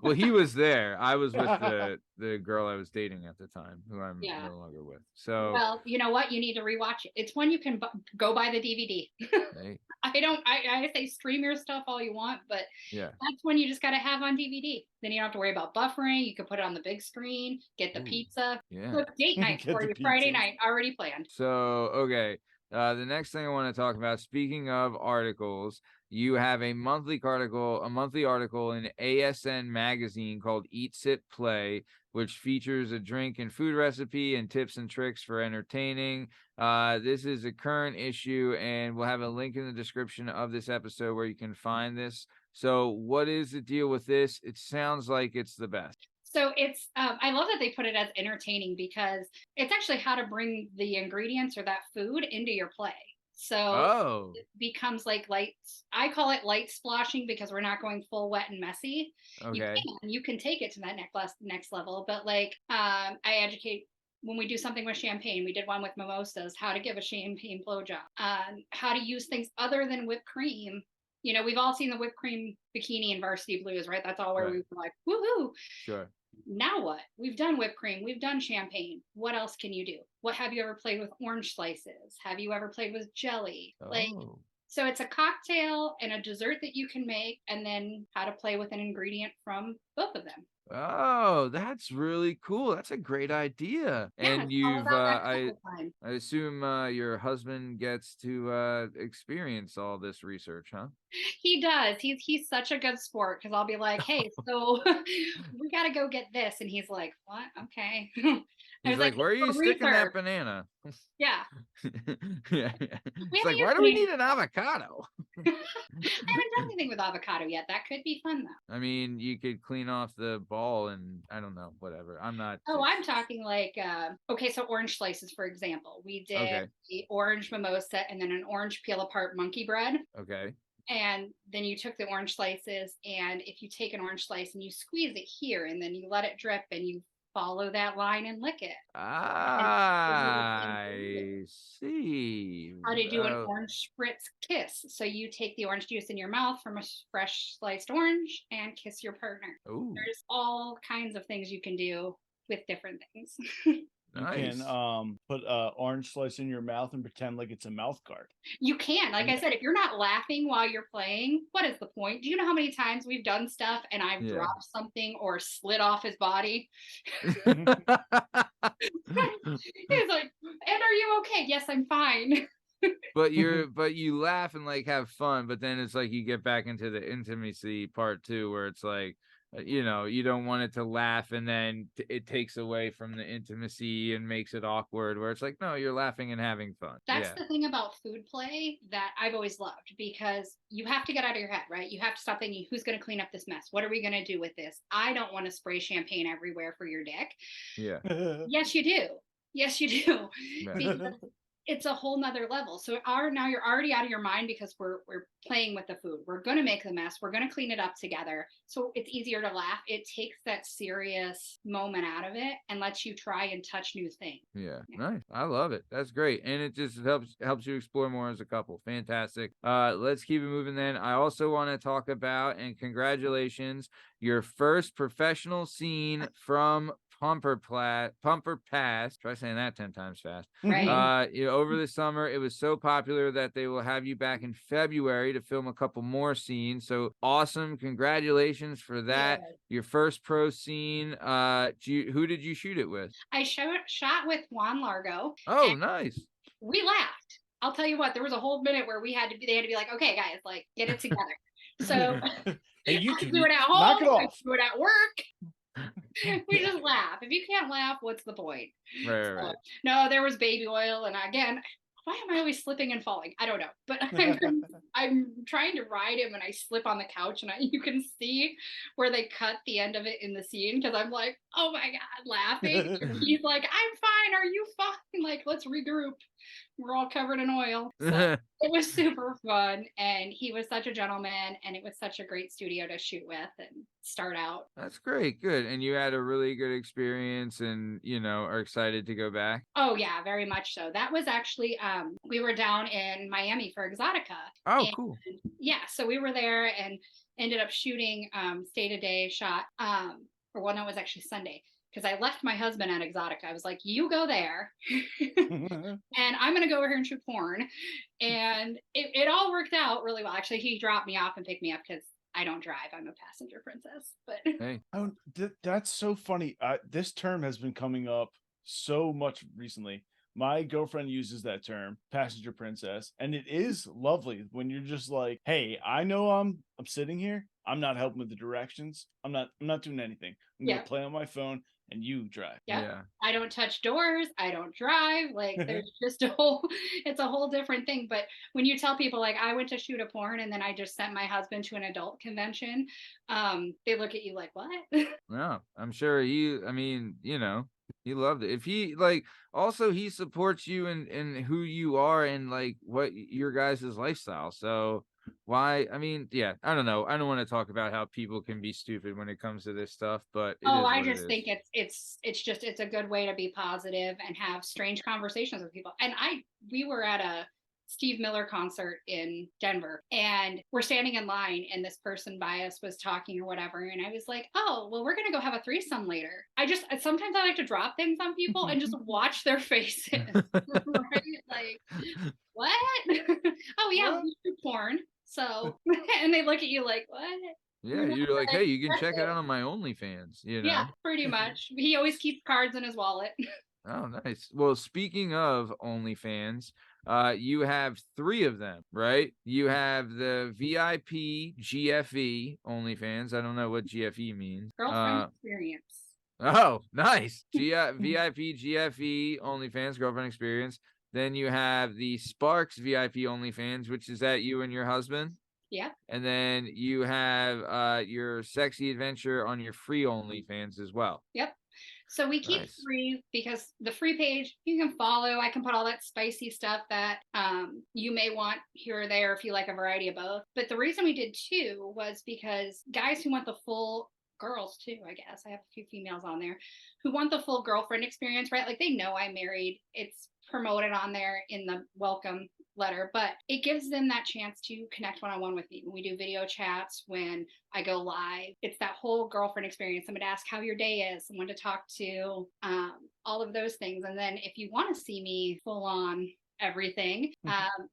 Well, he was there. I was with the girl I was dating at the time, who I'm no longer with. So, well, you know what? You need to rewatch it. It's one you can go buy the DVD. Hey. I say stream your stuff all you want, but that's one you just got to have on DVD. Then you don't have to worry about buffering. You can put it on the big screen, get the pizza. Cook date night for you Friday night already planned. So, okay. The next thing I want to talk about, speaking of articles, you have a monthly article in ASN Magazine called Eat, Sip, Play, which features a drink and food recipe and tips and tricks for entertaining. This is a current issue, and we'll have a link in the description of this episode where you can find this. So what is the deal with this? It sounds like it's the best. So it's, I love that they put it as entertaining because it's actually how to bring the ingredients or that food into your play. So it becomes like I call it light splashing because we're not going full wet and messy. Okay. You can take it to that next level, but like I educate when we do something with champagne. We did one with mimosas, how to give a champagne blowjob, how to use things other than whipped cream. We've all seen the whipped cream bikini in Varsity Blues, right? That's all where we were like, woohoo. Sure. Now what? We've done whipped cream. We've done champagne. What else can you do? What have you ever played with orange slices? Have you ever played with jelly? So it's a cocktail and a dessert that you can make, and then how to play with an ingredient from both of them. Oh, that's really cool. That's a great idea. Yeah, and you've I assume your husband gets to experience all this research, huh? He does. He's such a good sport because I'll be like, hey, so we got to go get this, and he's like, what? Okay. He's like, where are you sticking that banana? Yeah. It's like, why do we need an avocado? I haven't done anything with avocado yet. That could be fun, though. I mean, you could clean off the ball and I don't know, whatever. I'm not. I'm talking like, so orange slices, for example. We did the orange mimosa and then an orange peel apart monkey bread. Okay. And then you took the orange slices, and if you take an orange slice and you squeeze it here and then you let it drip and you follow that line and lick it. I see. How to do an orange spritz kiss. So you take the orange juice in your mouth from a fresh sliced orange and kiss your partner. Ooh. There's all kinds of things you can do with different things. Nice. You can put an orange slice in your mouth and pretend like it's a mouth guard. You can. Like I said, if you're not laughing while you're playing, what is the point? Do you know how many times we've done stuff and I've dropped something or slid off his body? He's like, and are you okay? Yes, I'm fine. But you laugh and like have fun, but then it's like you get back into the intimacy part too, where it's like, you don't want it to laugh and then it takes away from the intimacy and makes it awkward, where it's like, no, you're laughing and having fun. That's the thing about food play that I've always loved, because you have to get out of your head, right? You have to stop thinking, who's going to clean up this mess? What are we going to do with this? I don't want to spray champagne everywhere for your dick. Yeah. Yes, you do. Yes, you do. Because it's a whole nother level. So now you're already out of your mind because we're playing with the food. We're going to make the mess. We're going to clean it up together. So it's easier to laugh. It takes that serious moment out of it and lets you try and touch new things. Yeah. Nice. I love it. That's great. And it just helps you explore more as a couple. Fantastic. Let's keep it moving then. I also want to talk about, and congratulations, your first professional scene from Plumper Pass. Try saying that 10 times fast. Right. Over the summer, it was so popular that they will have you back in February to film a couple more scenes. So awesome. Congratulations for that. Yeah. Your first pro scene. Who did you shoot it with? I shot with Juan Largo. Oh, nice. We laughed. I'll tell you what, there was a whole minute where they had to be like, okay, guys, like, get it together. So hey, you can do it at home. Knock it off. Do it at work. We just laugh. If you can't laugh, what's the point? Right. No, there was baby oil, and again, why am I always slipping and falling? I don't know, but I'm trying to ride him and I slip on the couch and you can see where they cut the end of it in the scene because I'm like, oh my God, laughing. And he's like, I'm fine. Are you fine? Like, let's regroup. We're all covered in oil. So it was super fun. And he was such a gentleman and it was such a great studio to shoot with and start out. That's great. Good. And you had a really good experience and, are excited to go back. Oh yeah, very much so. That was actually, we were down in Miami for Exotica. Oh, cool. Yeah. So we were there and ended up shooting, Stay Today shot, or well, no, it was actually Sunday. Because I left my husband at Exotica. I was like, you go there and I'm going to go over here and shoot porn. And it all worked out really well. Actually, he dropped me off and picked me up because I don't drive. I'm a passenger princess. But hey. Oh, that's so funny. This term has been coming up so much recently. My girlfriend uses that term, passenger princess, and it is lovely when you're just like, hey, I know I'm sitting here. I'm not helping with the directions. I'm not doing anything. I'm gonna play on my phone and you drive. Yeah. I don't touch doors. I don't drive. Like there's just it's a whole different thing. But when you tell people like I went to shoot a porn and then I just sent my husband to an adult convention, they look at you like, what? Yeah, I'm sure he loved it. If he also he supports you in who you are and like what your guys' lifestyle. So why? I don't know. I don't want to talk about how people can be stupid when it comes to this stuff, but I just think it's a good way to be positive and have strange conversations with people. And we were at a Steve Miller concert in Denver and we're standing in line and this person by us was talking or whatever. And I was like, oh, well, we're going to go have a threesome later. Sometimes I like to drop things on people and just watch their faces. Right? Like, what? Oh yeah, we do porn. So, and they look at you like, what? Yeah, you're like, hey, you can check it out on my OnlyFans, Yeah, pretty much. He always keeps cards in his wallet. Oh, nice. Well, speaking of OnlyFans, you have 3 of them, right? You have the VIP GFE OnlyFans. I don't know what GFE means. Girlfriend experience. Oh, nice. VIP GFE OnlyFans, girlfriend experience. Then you have the Sparks VIP OnlyFans, which is that you and your husband. Yeah. And then you have your sexy adventure on your free OnlyFans as well. Yep. So we keep free because the free page you can follow. I can put all that spicy stuff that you may want here or there if you like a variety of both. But the reason we did 2 was because guys who want the full, girls too, I guess, I have a few females on there who want the full girlfriend experience, right? Like they know I'm married. It's promoted on there in the welcome letter, but it gives them that chance to connect one-on-one with me when we do video chats, when I go live. It's that whole girlfriend experience. Someone to ask how your day is, someone to talk to, all of those things. And then if you want to see me full on everything,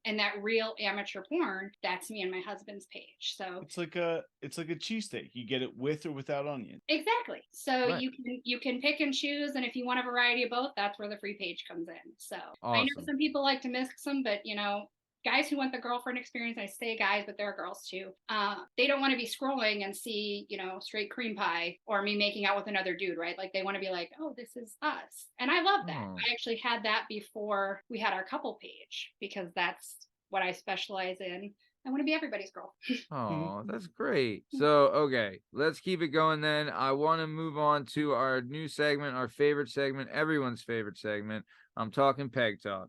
and that real amateur porn, that's me and my husband's page. So it's like a cheesesteak. You get it with or without onion. Exactly. So you can pick and choose, and if you want a variety of both, that's where the free page comes in. So awesome. I know some people like to mix them, but guys who want the girlfriend experience, I say guys, but there are girls too. They don't want to be scrolling and see, straight cream pie or me making out with another dude, right? Like they want to be like, oh, this is us. And I love that. I actually had that before we had our couple page because that's what I specialize in. I want to be everybody's girl. Oh, that's great. So, okay, let's keep it going then. I want to move on to our new segment, our favorite segment, everyone's favorite segment. I'm talking Peg Talk.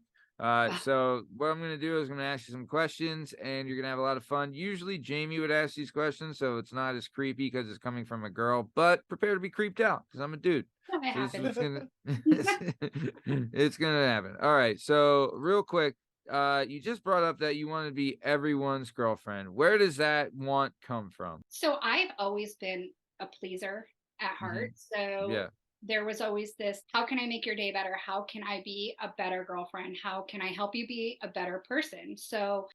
So what I'm going to do is I'm going to ask you some questions and you're going to have a lot of fun. Usually Jamie would ask these questions, so it's not as creepy because it's coming from a girl, but prepare to be creeped out because I'm a dude. So it's going to happen. All right. So real quick, you just brought up that you want to be everyone's girlfriend. Where does that want come from? So I've always been a pleaser at heart. So yeah. There was always this, how can I make your day better? How can I be a better girlfriend? How can I help you be a better person? So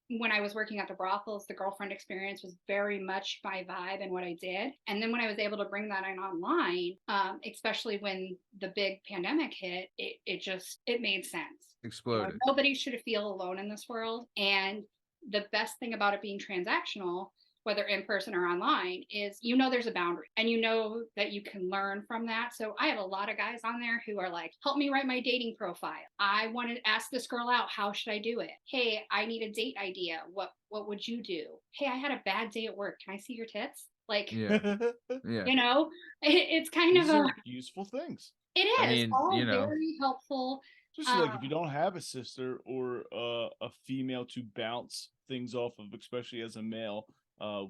when I was working at the brothels, the girlfriend experience was very much my vibe and what I did. And then when I was able to bring that in online, especially when the big pandemic hit, it made sense. Exploded. Nobody should feel alone in this world. And the best thing about it being transactional whether in person or online, is there's a boundary and that you can learn from that. So I have a lot of guys on there who are like, help me write my dating profile. I want to ask this girl out. How should I do it? Hey, I need a date idea. What would you do? Hey, I had a bad day at work. Can I see your tits? Like, Yeah. it's kind These of are useful things. it I is mean, all very helpful. Especially like if you don't have a sister or a female to bounce things off of, especially as a male,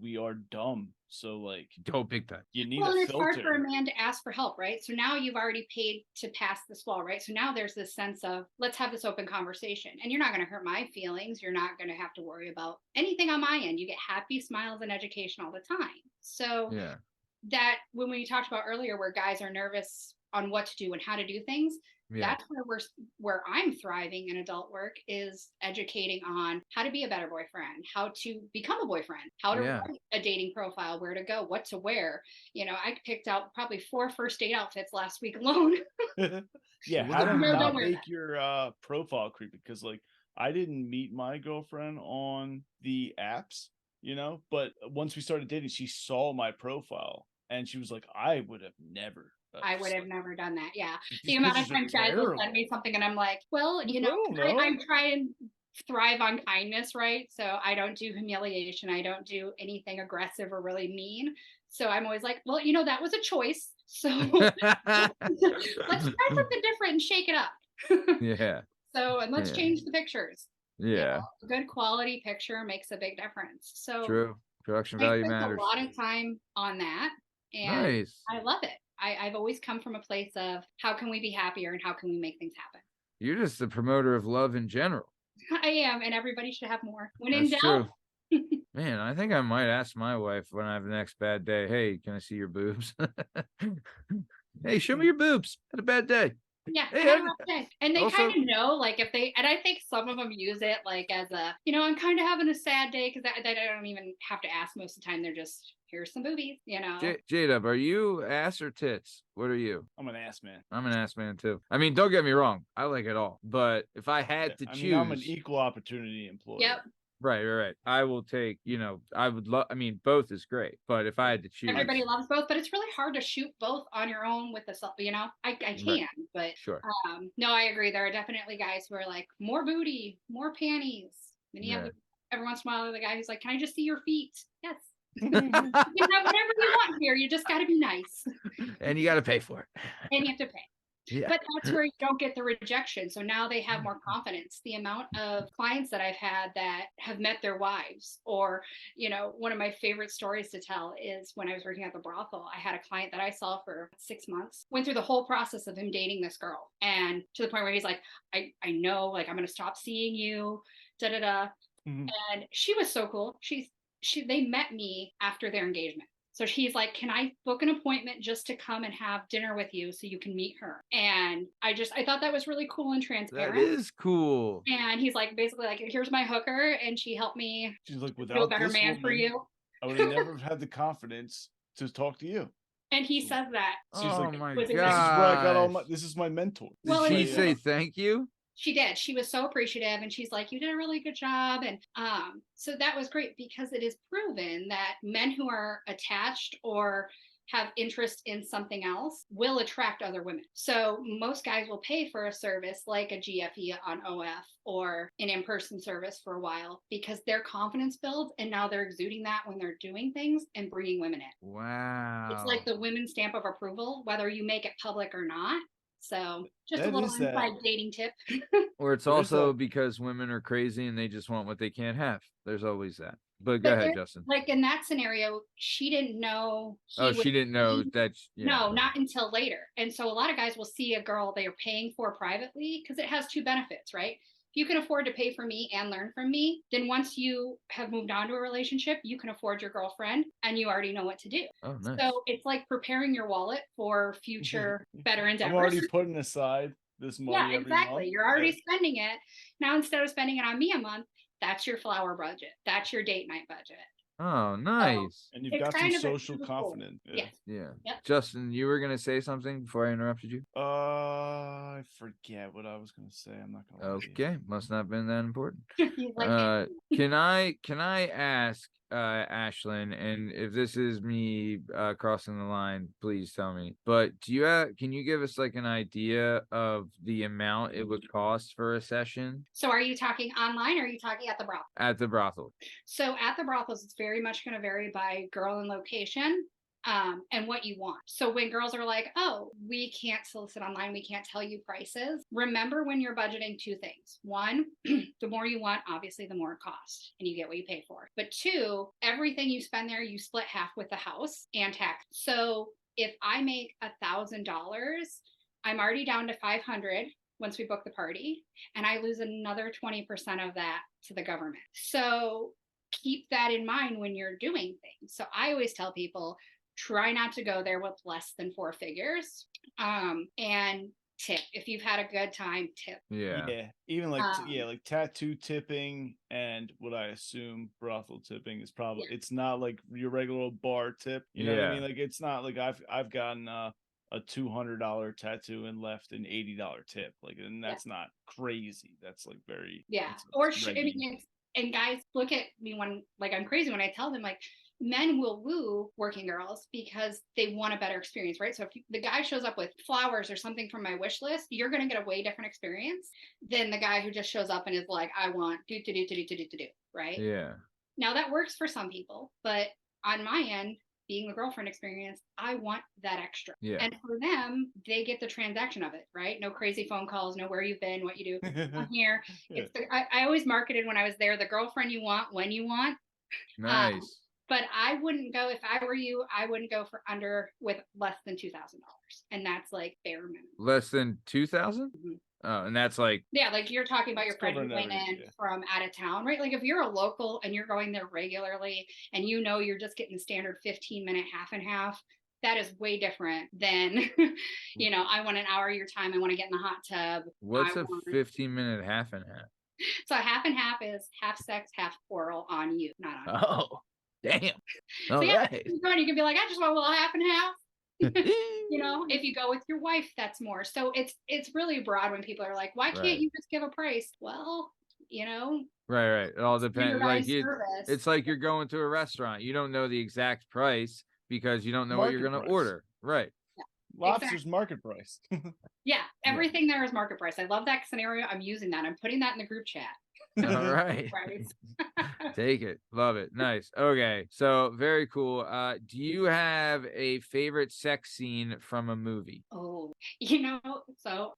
we are dumb. So like, big time. you need and a it's hard for a filter. man to ask for help, right? So now you've already paid to pass this wall, right? So now there's this sense of, let's have this open conversation, and you're not going to hurt my feelings. You're not going to have to worry about anything on my end. You get happy smiles and education all the time. So Yeah. that when we talked about earlier, where guys are nervous on what to do and how to do things, Yeah. that's where I'm thriving in adult work, is educating on how to be a better boyfriend, how to become a boyfriend, how to write a dating profile, where to go, what to wear. I picked out probably 4 first date outfits last week alone. Yeah, Well, how to No, not don't wear make that. your profile creepy, because like I didn't meet my girlfriend on the apps, but once we started dating, she saw my profile and she was like, I would have never. I would have never done that. Yeah. The These amount of pictures are times guys will terrible. send me something and I'm like, well, I don't know. I'm trying to thrive on kindness, right? So I don't do humiliation. I don't do anything aggressive or really mean. So I'm always like, well, that was a choice. So let's try something different and shake it up. Yeah. So, and let's Yeah. change the pictures. Yeah. A good quality picture makes a big difference. So True. Production I value spent matters. a lot of time on that, and Nice. I love it. I've always come from a place of, how can we be happier and how can we make things happen? You're just the promoter of love in general. I am, and everybody should have more. When in That's doubt. true. Man, I think I might ask my wife when I have the next bad day, hey, can I see your boobs? Hey, show me your boobs. Had a bad day. Yeah, Hey, had a rough day. And they also- kind of know, like, if they, and I think some of them use it like as a, I'm kind of having a sad day, because I don't even have to ask most of the time. They're just, here's some boobies, Jdub, are you ass or tits? What are you? I'm an ass man. I'm an ass man too. I mean, don't get me wrong. I like it all. But if I had to choose. I'm an equal opportunity employee. Yep. Right. I will take, I would love, both is great. But if I had to choose. Everybody loves both, but it's really hard to shoot both on your own with the self, I can, but sure. No, I agree. There are definitely guys who are like, more booty, more panties. Then you have every once in a while the guy who's like, can I just see your feet? Yes. You can have whatever you want here. You just got to be nice. And you got to pay for it. And you have to pay. Yeah. But that's where you don't get the rejection. So now they have more confidence. The amount of clients that I've had that have met their wives, or, one of my favorite stories to tell is when I was working at the brothel, I had a client that I saw for 6 months, went through the whole process of him dating this girl. And to the point where he's like, I know, like, I'm going to stop seeing you, Mm-hmm. And she was so cool. They met me after their engagement. So he's like, can I book an appointment just to come and have dinner with you so you can meet her? And I thought that was really cool and transparent. That is cool. And he's like, basically like, here's my hooker. And she helped me. She's like, feel without a better this man woman, for you. I would have never had the confidence to talk to you. And he says that. She's oh like, my this is god! where I got all my. This is my mentor. Well, Did she say thank you? She did. She was so appreciative, and she's like, you did a really good job. And so that was great, because it is proven that men who are attached or have interest in something else will attract other women. So most guys will pay for a service like a GFE on OF or an in-person service for a while, because their confidence builds, and now they're exuding that when they're doing things and bringing women in. Wow. It's like the women's stamp of approval, whether you make it public or not. So just That a little is that. inside dating tip. Or it's There's also that. because women are crazy and they just want what they can't have. There's always that. But go ahead, Justin. Like in that scenario, she didn't know. She didn't know that. Yeah. No, not until later. And so a lot of guys will see a girl they are paying for privately, because it has two benefits, right? If you can afford to pay for me and learn from me, then once you have moved on to a relationship, you can afford your girlfriend and you already know what to do. Oh, nice. So it's like preparing your wallet for future better endeavors. I'm already putting aside this money. Yeah, exactly. Every month. You're already spending it. Now, instead of spending it on me a month, that's your flower budget. That's your date night budget. Oh, nice. And you've It's got some kind of a social twofold. confidence. Yes. Yeah. Yep. Justin, you were gonna say something before I interrupted you? I forget what I was gonna say. I'm not gonna lie to you. Okay, must not have been that important. He's like, Can I ask Ashlyn, and if this is me crossing the line, please tell me. But can you give us like an idea of the amount it would cost for a session so are you talking online or are you talking at the brothel? at the brothel? So at the brothels, it's very much going to vary by girl and location. And what you want. So when girls are like, oh, we can't solicit online, we can't tell you prices. Remember when you're budgeting two things. One, the more you want, obviously, the more it costs and you get what you pay for. But two, everything you spend there, you split half with the house and tax. So if I make $1,000, I'm already down to 500 once we book the party, and I lose another 20% of that to the government. So keep that in mind when you're doing things. So I always tell people, try not to go there with less than 4 figures. And tip. If you've had a good time, tip. Yeah. Even like like tattoo tipping and what I assume brothel tipping is probably it's not like your regular bar tip. You know what I mean? Like it's not like I've gotten a $200 tattoo and left an $80 tip. Like, and that's not crazy. That's like very I mean, and guys look at me when like I'm crazy when I tell them like men will woo working girls because they want a better experience, right? So if the guy shows up with flowers or something from my wish list, you're going to get a way different experience than the guy who just shows up and is like, I want do, right? Yeah. Now that works for some people, but on my end, being the girlfriend experience, I want that extra. Yeah. And for them, they get the transaction of it, right? No crazy phone calls, no where you've been, what you do. I'm here. It's I always marketed when I was there, the girlfriend you want, when you want. Nice. But I wouldn't go, if I were you, I wouldn't go for under with less than $2,000. And that's like bare minimum. Less than 2,000? Mm-hmm. Oh, and that's like, yeah, like you're talking about your friend who went in from out of town, right? Like if you're a local and you're going there regularly and you know you're just getting the standard 15-minute half and half, that is way different than, you know, I want an hour of your time. I want to get in the hot tub. What's a 15-minute half and half? So half and half is half sex, half oral on you, not on you. Damn. So yeah, you can be like, I just want a little half and half. You know, if you go with your wife, that's more. So it's really broad when people are like, why can't you just give a price? Well, you know. Right. It all depends. Like it's like you're going to a restaurant. You don't know the exact price because you don't know what you're going to order. Right. Yeah, lobster's market price. Yeah, everything there is market price. I love that scenario. I'm using that. I'm putting that in the group chat. All right. Take it. Love it. Nice. Okay. So very cool. Do you have a favorite sex scene from a movie? Oh, you know, so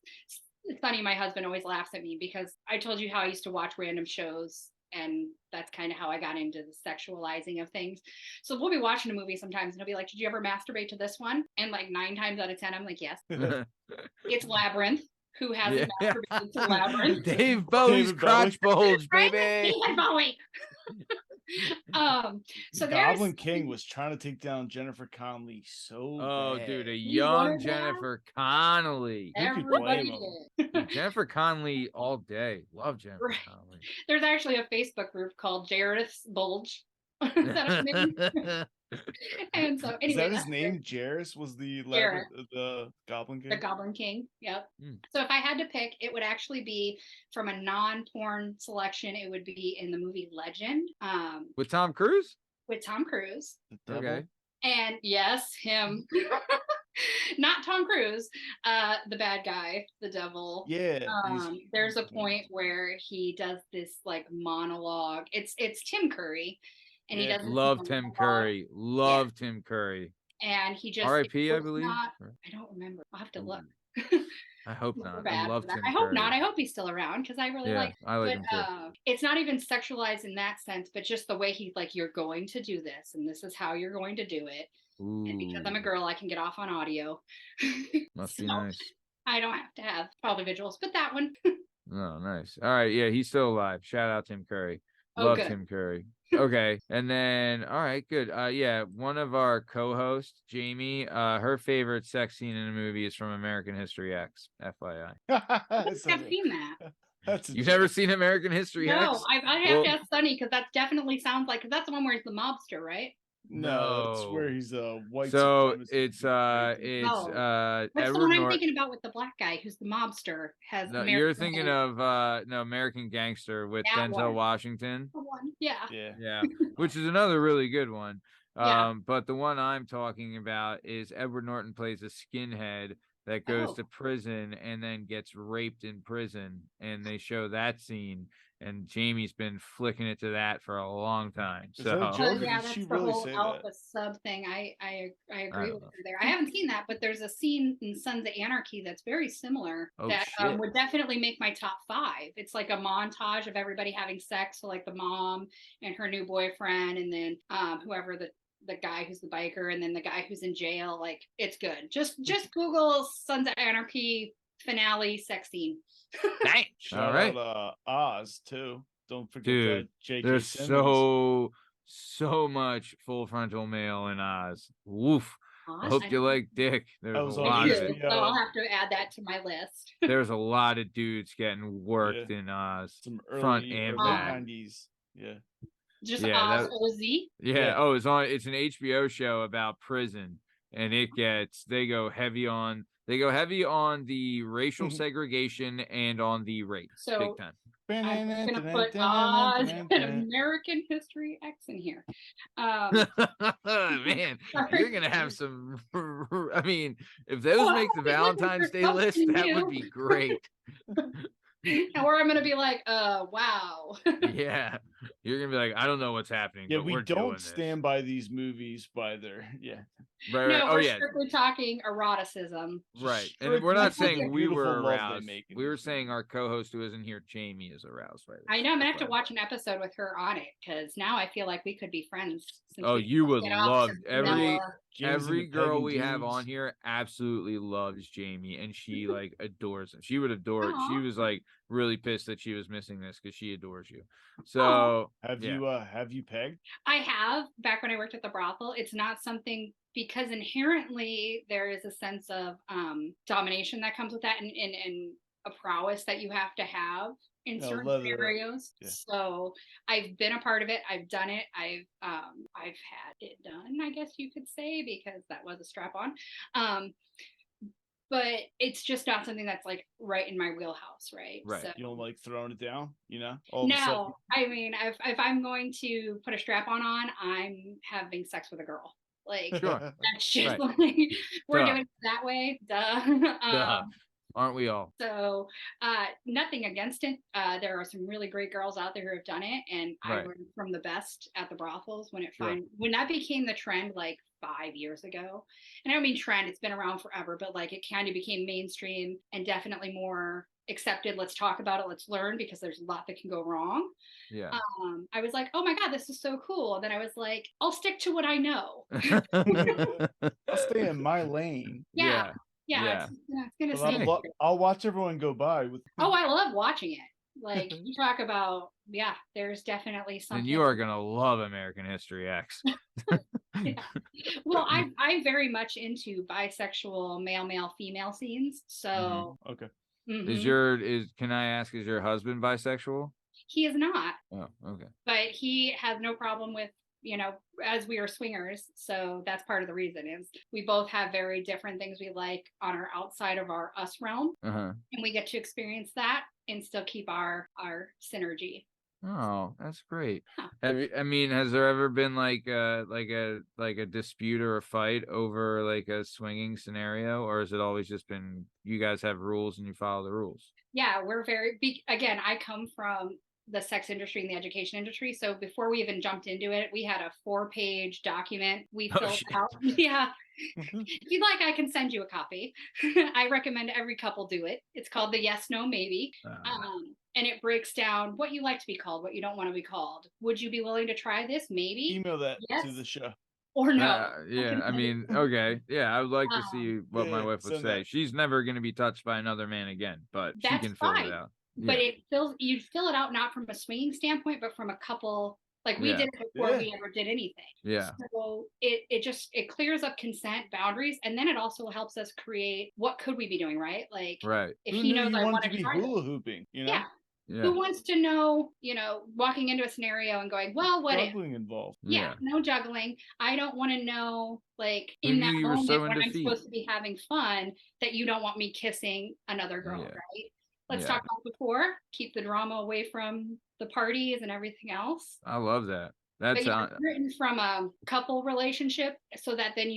it's funny. My husband always laughs at me because I told you how I used to watch random shows and that's kind of how I got into the sexualizing of things. So we'll be watching a movie sometimes and he'll be like, did you ever masturbate to this one? And like 9 times out of 10, I'm like, yes. It's Labyrinth. Who hasn't masturbated to Labyrinth? Dave Bowie's crotch bulge, baby. David Bowie. So Goblin King was trying to take down Jennifer Connelly bad. Dude, a young Jennifer Connelly. Everybody did. Jennifer Connelly all day. Love Jennifer Connelly. There's actually a Facebook group called Jaredith's Bulge. And so anyway, is that his name? Jairus was the Goblin King. The Goblin King. Yep. So if I had to pick, it would actually be from a non-porn selection. It would be in the movie Legend. With Tom Cruise. With Tom Cruise. Okay. And yes, him. Not Tom Cruise, the bad guy, the devil. Yeah. There's a point where he does this like monologue. It's Tim Curry. And he doesn't love Tim Curry. Love Tim Curry. And he just R.I.P. I believe. I don't remember. I'll have to look. I hope not. I love Tim I hope Curry. not. I hope he's still around because I really like him. I like him too. It's not even sexualized in that sense, but just the way he's like, you're going to do this, and this is how you're going to do it. Ooh. And because I'm a girl, I can get off on audio. Must be nice. I don't have to have probably visuals, but that one. Oh, nice. All right. Yeah, he's still alive. Shout out Tim Curry. Love Tim Curry. Okay. And then, all right, good. One of our co-hosts, Jamie, her favorite sex scene in a movie is from American History X, FYI. I've seen that. You've never seen American History X? No, I have to ask Sunny because that definitely sounds like, because that's the one where he's the mobster, right? No, that's where No. he's a white So supremacist. it's Oh. That's the Edward one I'm Norton. thinking about with the black guy who's the mobster. Has No, American you're thinking of no, American Gangster with that Denzel one. Washington. The one. Yeah. Yeah. Yeah, which is another really good one. Yeah. But the one I'm talking about is Edward Norton plays a skinhead that goes Oh. to prison and then gets raped in prison, and they show that scene. And Jamie's been flicking it to that for a long time. Is that a So joke? Or Yeah, did she that's the really whole say that? alpha sub thing. I agree don't with know. her there. I haven't seen that, but there's a scene in Sons of Anarchy that's very similar Oh, that shit. would definitely make my top 5. It's like a montage of everybody having sex, so like the mom and her new boyfriend, and then whoever the guy who's the biker, and then the guy who's in jail. Like, it's good. Just Google Sons of Anarchy finale sex scene. Dang. Shout All right, out Oz too. Don't forget dude. J.K. There's Simmons. so much full frontal male in Oz. Woof. I hope you like dick. There's a was on lot of do, it. so I'll have to add that to my list. There's a lot of dudes getting worked in Oz, Some front early and late back. 90s. Yeah. Just Yeah, Oz that- OZ. Yeah. Oh, it's an HBO show about prison, and they go heavy on the racial segregation and on the rape. So Big time. I'm just gonna put Oz and American History X in here. Man, you're gonna have some. I mean, if those Well, make the I'm always looking Valentine's for Day list, something that new. would be great. And where I'm gonna be like, wow. Yeah, you're gonna be like, I don't know what's happening. Yeah, but we we're doing don't this. stand by these movies by their Right, No, right. Oh we're yeah, strictly talking eroticism. right. And strictly we're not for the saying we beautiful were love they aroused. make in We were these saying movies. our co-host who isn't here, Jamie, is aroused by this. I know I'm gonna have That's to why. watch an episode with her on it, because now I feel like we could be friends. since Oh, we you would get off love some every vanilla. James every and the girl Pagan we have Dudes. on here absolutely loves Jamie, and she like adores him. She would adore it. She Aw. was like really pissed that she was missing this because she adores you. Aw. So Have you pegged? I have, back when I worked at the brothel. It's not something, because inherently there is a sense of domination that comes with that, and a prowess that you have to have in Yeah, certain leather up. scenarios. Yeah. So I've been a part of it. I've done it. I've had it done, I guess you could say, because that was a strap on. But it's just not something that's like right in my wheelhouse, right? Right. So, You don't like throwing it down, All of a sudden. no, I mean, if I'm going to put a strap on, I'm having sex with a girl. Like, Sure. that's just Right. like, we're Duh. doing it that way. Duh. Duh. Aren't we all? So nothing against it. There are some really great girls out there who have done it, and I Right. learned from the best at the brothels when Sure. when that became the trend like 5 years ago. And I don't mean trend, it's been around forever, but like it kind of became mainstream and definitely more accepted. Let's talk about it, let's learn, because there's a lot that can go wrong. Yeah. I was like, oh my God, this is so cool. And then I was like, I'll stick to what I know. I'll stay in my lane. Yeah. Yeah. It's gonna But say. I'll watch everyone go by with. Oh, I love watching it. Like, you talk about, there's definitely something. And you are gonna love American History X. Yeah. Well, I'm very much into bisexual male female scenes. So Okay. mhm. Can I ask, is your husband bisexual? He is not, Oh, okay. but he has no problem with, as we are swingers. So that's part of the reason is we both have very different things we like on our outside of our us realm, Uh-huh. and we get to experience that and still keep our synergy. Oh, that's great. Yeah. I mean, has there ever been like a dispute or a fight over like a swinging scenario, or has it always just been you guys have rules and you follow the rules? Yeah, we're again, I come from the sex industry and the education industry. So before we even jumped into it, we had a 4-page document we Oh, filled shit. out. Yeah. If you'd like, I can send you a copy. I recommend every couple do it. It's called the Yes, No, Maybe. And it breaks down what you like to be called, what you don't want to be called. Would you be willing to try this? Maybe. Email that Yes. to the show. Or no. Yeah, I mean, okay. Yeah, I would like to see what my yeah, wife would send say. that. She's never going to be touched by another man again, but she That's can fill fine. it out. But Yeah. you fill it out not from a swinging standpoint, but from a couple, like we Yeah. did it before Yeah. we ever did anything. Yeah. So it clears up consent boundaries, and then it also helps us create what could we be doing, right? Like, Right. if Who he knew knows you I wanted want to be try hula this. hooping? Yeah. Who wants to know, walking into a scenario and going, well, what if? Juggling involved. Yeah, no juggling. I don't want to know, like, Who in knew that you were moment so when into I'm feet? supposed to be having fun, that you don't want me kissing another girl, Yeah. right? Let's Yeah. talk about before. Keep the drama away from the parties and everything else. I love that. But That's yeah, it's written from a couple relationship, so that then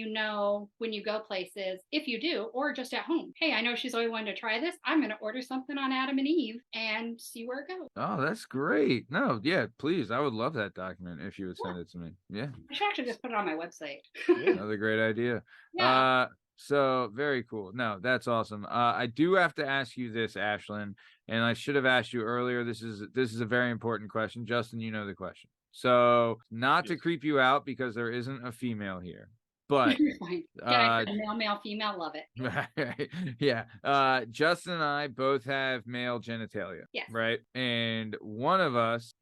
when you go places, if you do, or just at home. Hey, I know she's always wanted to try this. I'm going to order something on Adam and Eve and see where it goes. Oh, that's great. No, yeah, please. I would love that document if you would send it to me. Yeah. I should actually just put it on my website. Another great idea. Yeah. So very cool. No, that's awesome. I do have to ask you this, Ashlyn, and I should have asked you earlier. This is a very important question. Justin, you know the question. So not to creep you out because there isn't a female here, but Can I put male, female? Love it. yeah. Justin and I both have male genitalia. Yes. Right. And one of us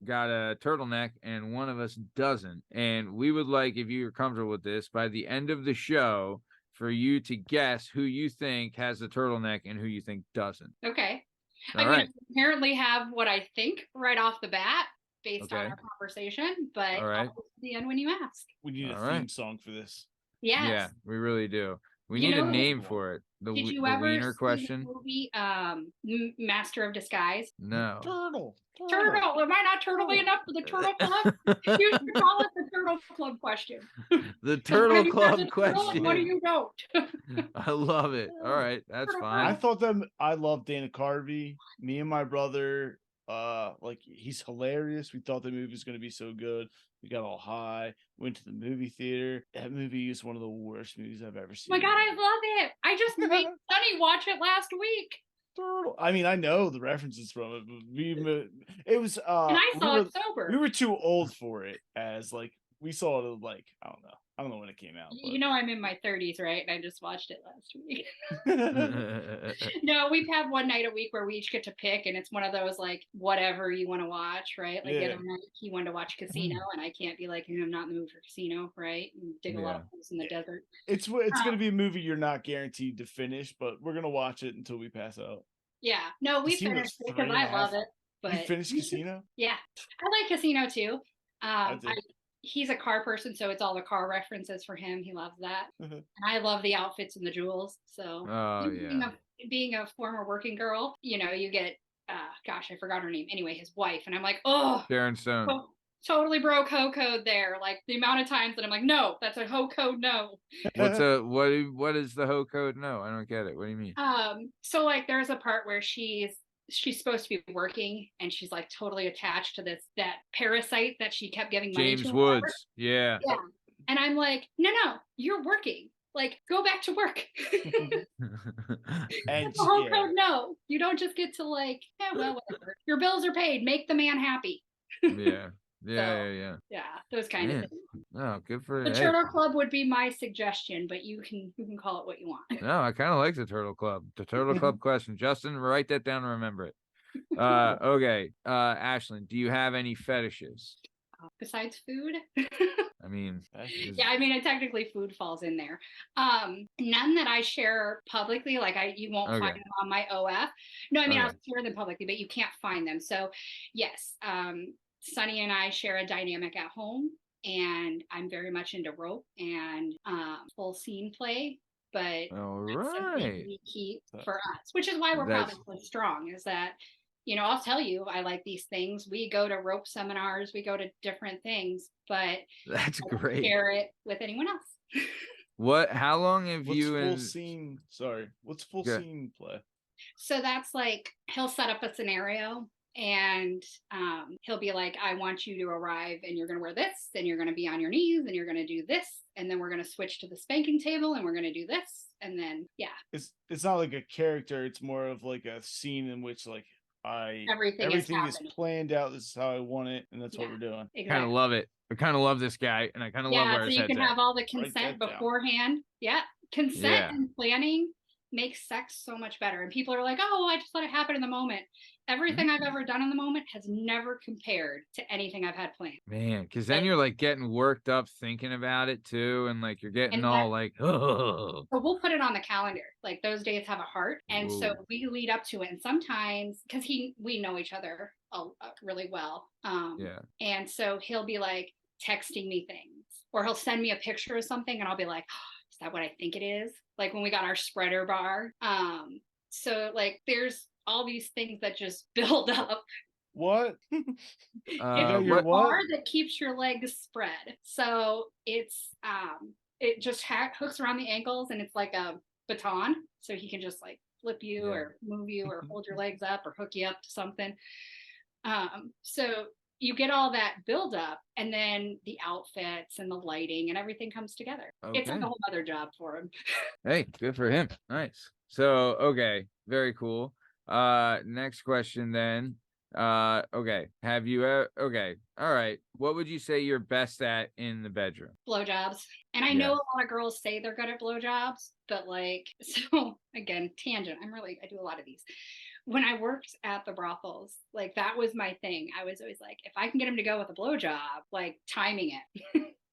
got a turtleneck and one of us doesn't. And we would like, if you're comfortable with this, by the end of the show, for you to guess who you think has the turtleneck and who you think doesn't. Okay. All I'm right. going to apparently have what I think right off the bat based on our conversation, but all right. I'll go to the end when you ask. We need a theme song for this. Yes. Yeah, we really do. We need a name for it. Did you ever wiener see question? The movie Master of Disguise? No. Turtle. Am I not turtly enough for the Turtle Club? You should call it the Turtle Club question. The Turtle Club question. What do you don't? I love it. All right, that's fine. I love Dana Carvey. Me and my brother, like, he's hilarious. We thought the movie was going to be so good. We got all high, went to the movie theater. That movie is one of the worst movies I've ever seen. Oh my God, I love it. I just made Sunny watch it last week. I mean, I know the references from it, but it was and I saw it sober. We were too old for it, as like we saw it like I don't know when it came out. But... You know, I'm in my 30s, right? And I just watched it last week. No, we've had one night a week where we each get to pick, and it's one of those like whatever you want to watch, right? Like the other night he wanted to watch Casino, and I can't be like, I'm not in the mood for Casino, right? And dig a lot of holes in the desert. It's gonna be a movie you're not guaranteed to finish, but we're gonna watch it until we pass out. Yeah, no, we finished it because I love it. But you finished Casino? Yeah, I like Casino too. He's a car person, so it's all the car references for him. He loves that. And I love the outfits and the jewels. So being a former working girl, you get gosh, I forgot her name. Anyway, his wife, and I'm like, oh, Sharon Stone. Totally broke hoe code there. Like the amount of times that I'm like, no, that's a hoe code no. What is the hoe code no? I don't get it. What do you mean? So like there's a part where she's supposed to be working and she's like totally attached to that parasite that she kept giving money to. James Woods. Yeah. And I'm like, no, you're working. Like, go back to work. And the whole code no. You don't just get to like, well, whatever. Your bills are paid. Make the man happy. Yeah. Those kind of things. Oh, good for the Turtle Club would be my suggestion, but you can call it what you want. No, I kind of like the Turtle Club. The Turtle Club question. Justin, write that down and remember it. Okay. Ashlyn, do you have any fetishes? Besides food? I mean, technically food falls in there. None that I share publicly. Like you won't find them on my OF. No, I'll share them publicly, but you can't find them. So yes, Sunny and I share a dynamic at home, and I'm very much into rope and full scene play. But that's something we keep for us, which is why we're probably so strong. Is that I'll tell you, I like these things. We go to rope seminars, we go to different things, but that's great. Share it with anyone else. How long have you what's full scene play? So that's like he'll set up a scenario and he'll be like, I want you to arrive and you're going to wear this and you're going to be on your knees and you're going to do this. And then we're going to switch to the spanking table and we're going to do this. And then, It's not like a character. It's more of like a scene in which like, everything is planned out. This is how I want it, and that's what we're doing. Exactly. Kind of love it. I kind of love this guy, and I kind of love where his head's so you can have all the consent beforehand. Consent and planning makes sex so much better. And people are like, oh, I just let it happen in the moment. Everything I've ever done in the moment has never compared to anything I've had planned. Man, because then you're like getting worked up thinking about it too, and like you're getting all like, oh. So we'll put it on the calendar. Like those days have a heart, and so Whoa. we lead up to it. And sometimes, because we know each other really well, Yeah. and so he'll be like texting me things, or he'll send me a picture of something, and I'll be like, oh, is that what I think it is? Like when we got our spreader bar. So like there's all these things that just build up. What? It's your a what? bar that keeps your legs spread. So it's it just hooks around the ankles, and it's like a baton, so he can just like flip you or move you or hold your legs up or hook you up to something. So you get all that build up, and then the outfits and the lighting and everything comes together. It's like a whole other job for him. Hey, good for him. Nice. So, okay, very cool. Next question then. Okay, have you okay, all right. What would you say you're best at in the bedroom? Blowjobs. And I know a lot of girls say they're good at blowjobs, but like, so again, tangent. I do a lot of these. When I worked at the brothels, like that was my thing. I was always like, if I can get him to go with a blowjob, like timing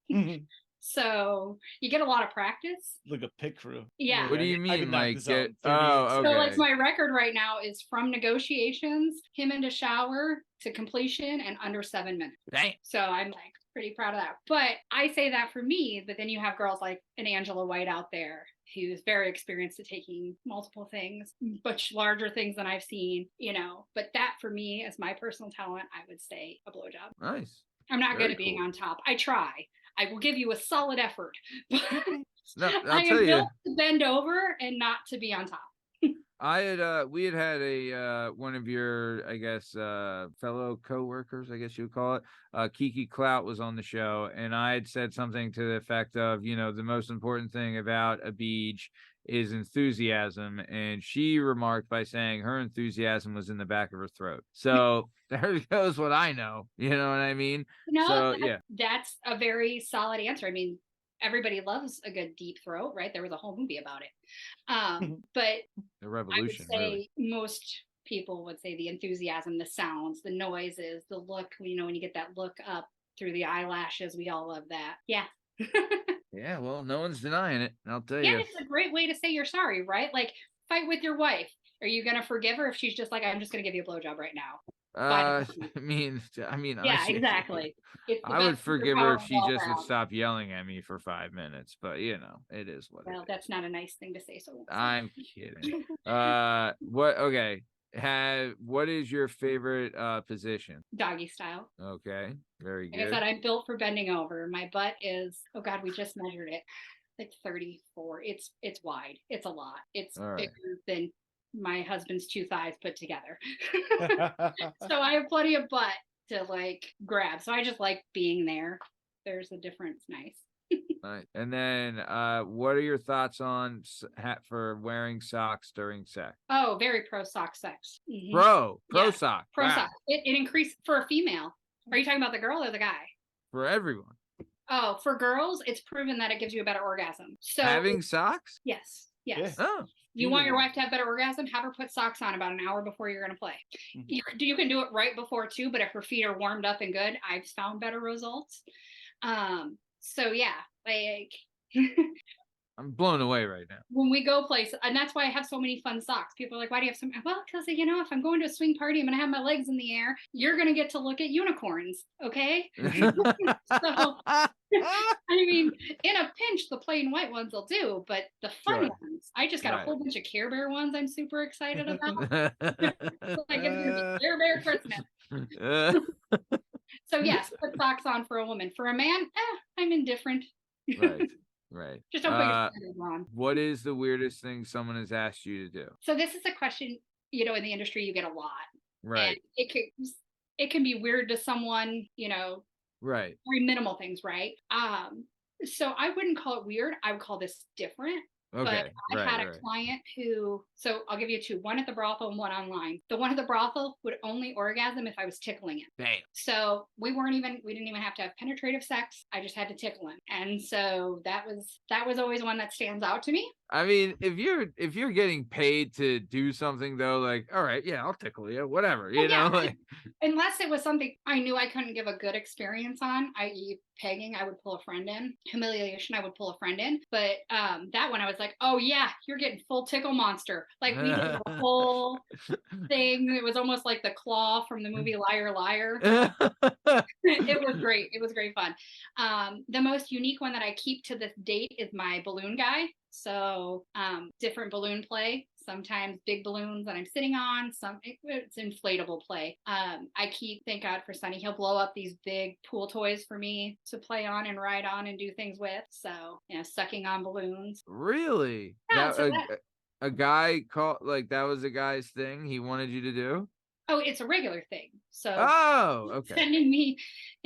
it. So you get a lot of practice. Like a pit crew. Yeah. What do you I mean? could knock Like this out in 30 oh, minutes. okay. So like my record right now is from negotiations, him into shower to completion and under 7 minutes. Dang. So I'm like pretty proud of that. But I say that for me, but then you have girls like an Angela White out there who's very experienced at taking multiple things, much larger things than I've seen, you know. But that for me, as my personal talent, I would say a blowjob. Nice. I'm not good at being on top. I try. I will give you a solid effort. No, I am built to bend over and not to be on top. I had we had a one of your, I guess, fellow co-workers, I guess you would call it, Kiki Clout was on the show, and I had said something to the effect of, you know, the most important thing about a beach is enthusiasm, and she remarked by saying her enthusiasm was in the back of her throat. So there goes what I know, you know what I mean? No, So that's a very solid answer. I mean, everybody loves a good deep throat, right? There was a whole movie about it. But the revolution, I would say really. most people would say the enthusiasm, the sounds, the noises, the look, you know, when you get that look up through the eyelashes, we all love that. Yeah. Yeah, well, no one's denying it, I'll tell you. Yeah, it's a great way to say you're sorry, right? Like, fight with your wife. Are you going to forgive her if she's just like, I'm just going to give you a blowjob right now? I mean, yeah, exactly. I would forgive her if she just would stop yelling at me for 5 minutes, but you know, it is what well, it that's is. not a nice thing to say. So I'm kidding. What is your favorite position? Doggy style. Okay, very good. Like I said, I'm built for bending over. My butt is, oh God, we just measured it. Like 34. It's wide. It's a lot. It's bigger than my husband's 2 thighs put together. So I have plenty of butt to like grab. So I just like being there. There's a difference. Nice. Right. And then what are your thoughts on for wearing socks during sex? Oh, very pro sock sex. Mm-hmm. Pro sock. Pro sock. It increased for a female. Are you talking about the girl or the guy? For everyone. Oh, for girls, it's proven that it gives you a better orgasm. So having socks? Yes. Yeah. Oh. You want your wife to have better orgasm? Have her put socks on about an hour before you're going to play. Mm-hmm. You can do it right before too, but if her feet are warmed up and good, I've found better results. So yeah, like I'm blown away right now. When we go places, and that's why I have so many fun socks. People are like, why do you have so many? Well, because, you know, if I'm going to a swing party, I'm going to have my legs in the air. You're going to get to look at unicorns. Okay. So, I mean, in a pinch, the plain white ones will do, but the fun ones, I just got a whole bunch of Care Bear ones I'm super excited about. Like it's going to be Care Bear Christmas. So yes, put socks on for a woman. For a man, I'm indifferent. Right. Just don't put your sandals on. What is the weirdest thing someone has asked you to do? So this is a question, you know, in the industry you get a lot. Right. And it can be weird to someone, you know. Right. Very minimal things, right? So I wouldn't call it weird. I would call this different. Okay. But I had a Right. client who, so I'll give you two, one at the brothel and one online. The one at the brothel would only orgasm if I was tickling him. Damn. So we didn't even have to have penetrative sex. I just had to tickle him. And so that was always one that stands out to me. I mean, if you're getting paid to do something though, like, all right, yeah, I'll tickle you, whatever, you know, like, unless it was something I knew I couldn't give a good experience on, i.e. pegging, I would pull a friend in. Humiliation, I would pull a friend in. But that one I was like, oh yeah, you're getting full tickle monster. Like we did the whole thing. It was almost like the claw from the movie Liar Liar. It was great. It was great fun. The most unique one that I keep to this date is my balloon guy. So different balloon play. Sometimes big balloons that I'm sitting on. It's inflatable play. I keep, thank God for Sonny, he'll blow up these big pool toys for me to play on and ride on and do things with. So, sucking on balloons. Really? Yeah, A guy called, like, that was a guy's thing he wanted you to do? Oh, it's a regular thing. So Okay. sending me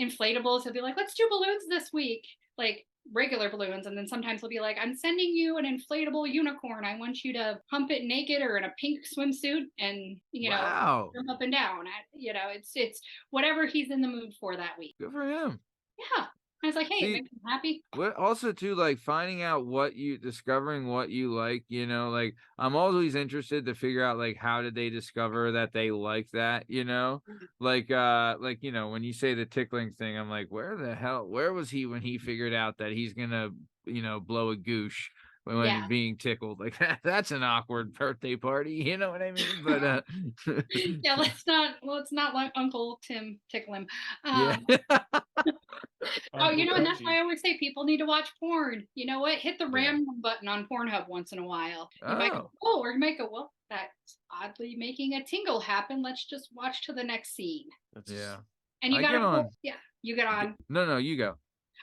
inflatables, he'll be like, let's do balloons this week. Like regular balloons, and then sometimes he'll be like, I'm sending you an inflatable unicorn. I want you to hump it naked or in a pink swimsuit and Wow. jump up and down. It's whatever he's in the mood for that week. Good for him. Yeah. I was like, hey, it makes me happy. What also too, like, discovering what you like, like, I'm always interested to figure out, like, how did they discover that they like that, like when you say the tickling thing, I'm like, where was he when he figured out that he's gonna blow a goosh when being tickled? Like, that's an awkward birthday party, you know what I mean? But yeah, let's not let Uncle Tim tickle him. Yeah. Oh, and that's why I always say people need to watch porn. You know what? Hit the ram button on Pornhub once in a while. You might go, or you might go, well, that's oddly making a tingle happen. Let's just watch to the next scene. Yeah. And you gotta you get on. No, you go.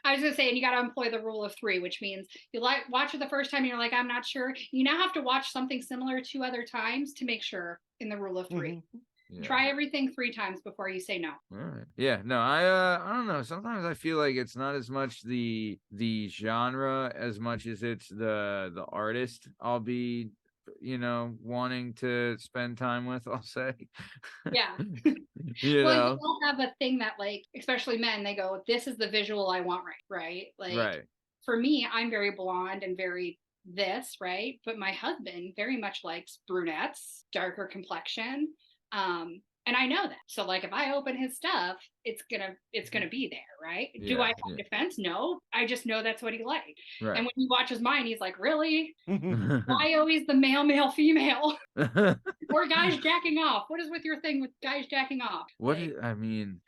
I was gonna say, and you gotta employ the rule of three, which means you watch it the first time and you're like, I'm not sure. You now have to watch something similar 2 other times to make sure in the rule of 3. Mm-hmm. Yeah. Try everything 3 times before you say no. All right. Yeah. No, I don't know. Sometimes I feel like it's not as much the genre as much as it's the artist I'll be, wanting to spend time with, I'll say. Yeah. You all have a thing that, like, especially men, they go, this is the visual I want, right? Like, for me, I'm very blonde and very this, right? But my husband very much likes brunettes, darker complexion. And I know that. So, like, if I open his stuff, it's gonna be there, right? Yeah, do I have defense? No. I just know that's what he liked. Right. And when he watches mine, he's like, really? Why always the male, female? Or guys jacking off? What is with your thing with guys jacking off? I mean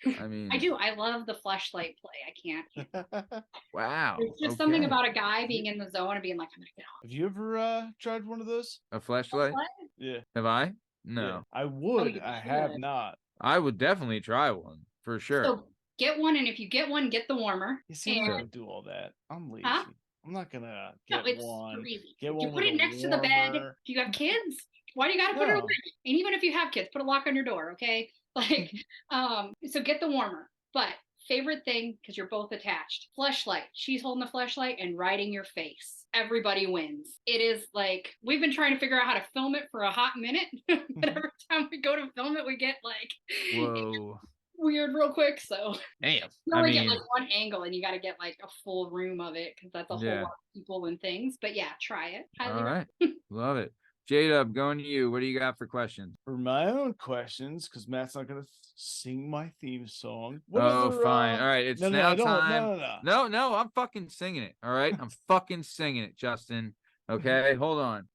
I do. I love the fleshlight play. I can't. Wow. There's just something about a guy being in the zone and being like, I'm gonna get off. Have you ever tried one of those? A fleshlight? Yeah. Have I? No. Yeah, I would. I have not. I would definitely try one for sure. So get one, and if you get one, get the warmer. You see, I don't do all that. I'm lazy. Huh? I'm not gonna get one. Get one. You put it next to the bed. Do you have kids? Why do you gotta put it away? And even if you have kids, put a lock on your door, okay? Like, so get the warmer. But favorite thing, because you're both attached, fleshlight. She's holding the fleshlight and riding your face. Everybody wins. It is like, we've been trying to figure out how to film it for a hot minute, but every time we go to film it, we get like, whoa, weird real quick. So damn, you only get like one angle, and you got to get like a full room of it because that's a whole lot of people and things. But yeah, try it. All right, love it. Jdub, going to you. What do you got for questions? For my own questions, because Matt's not going to sing my theme song. Fine. All right, it's now time. No, I'm fucking singing it. All right, I'm fucking singing it, Justin. Okay, hold on.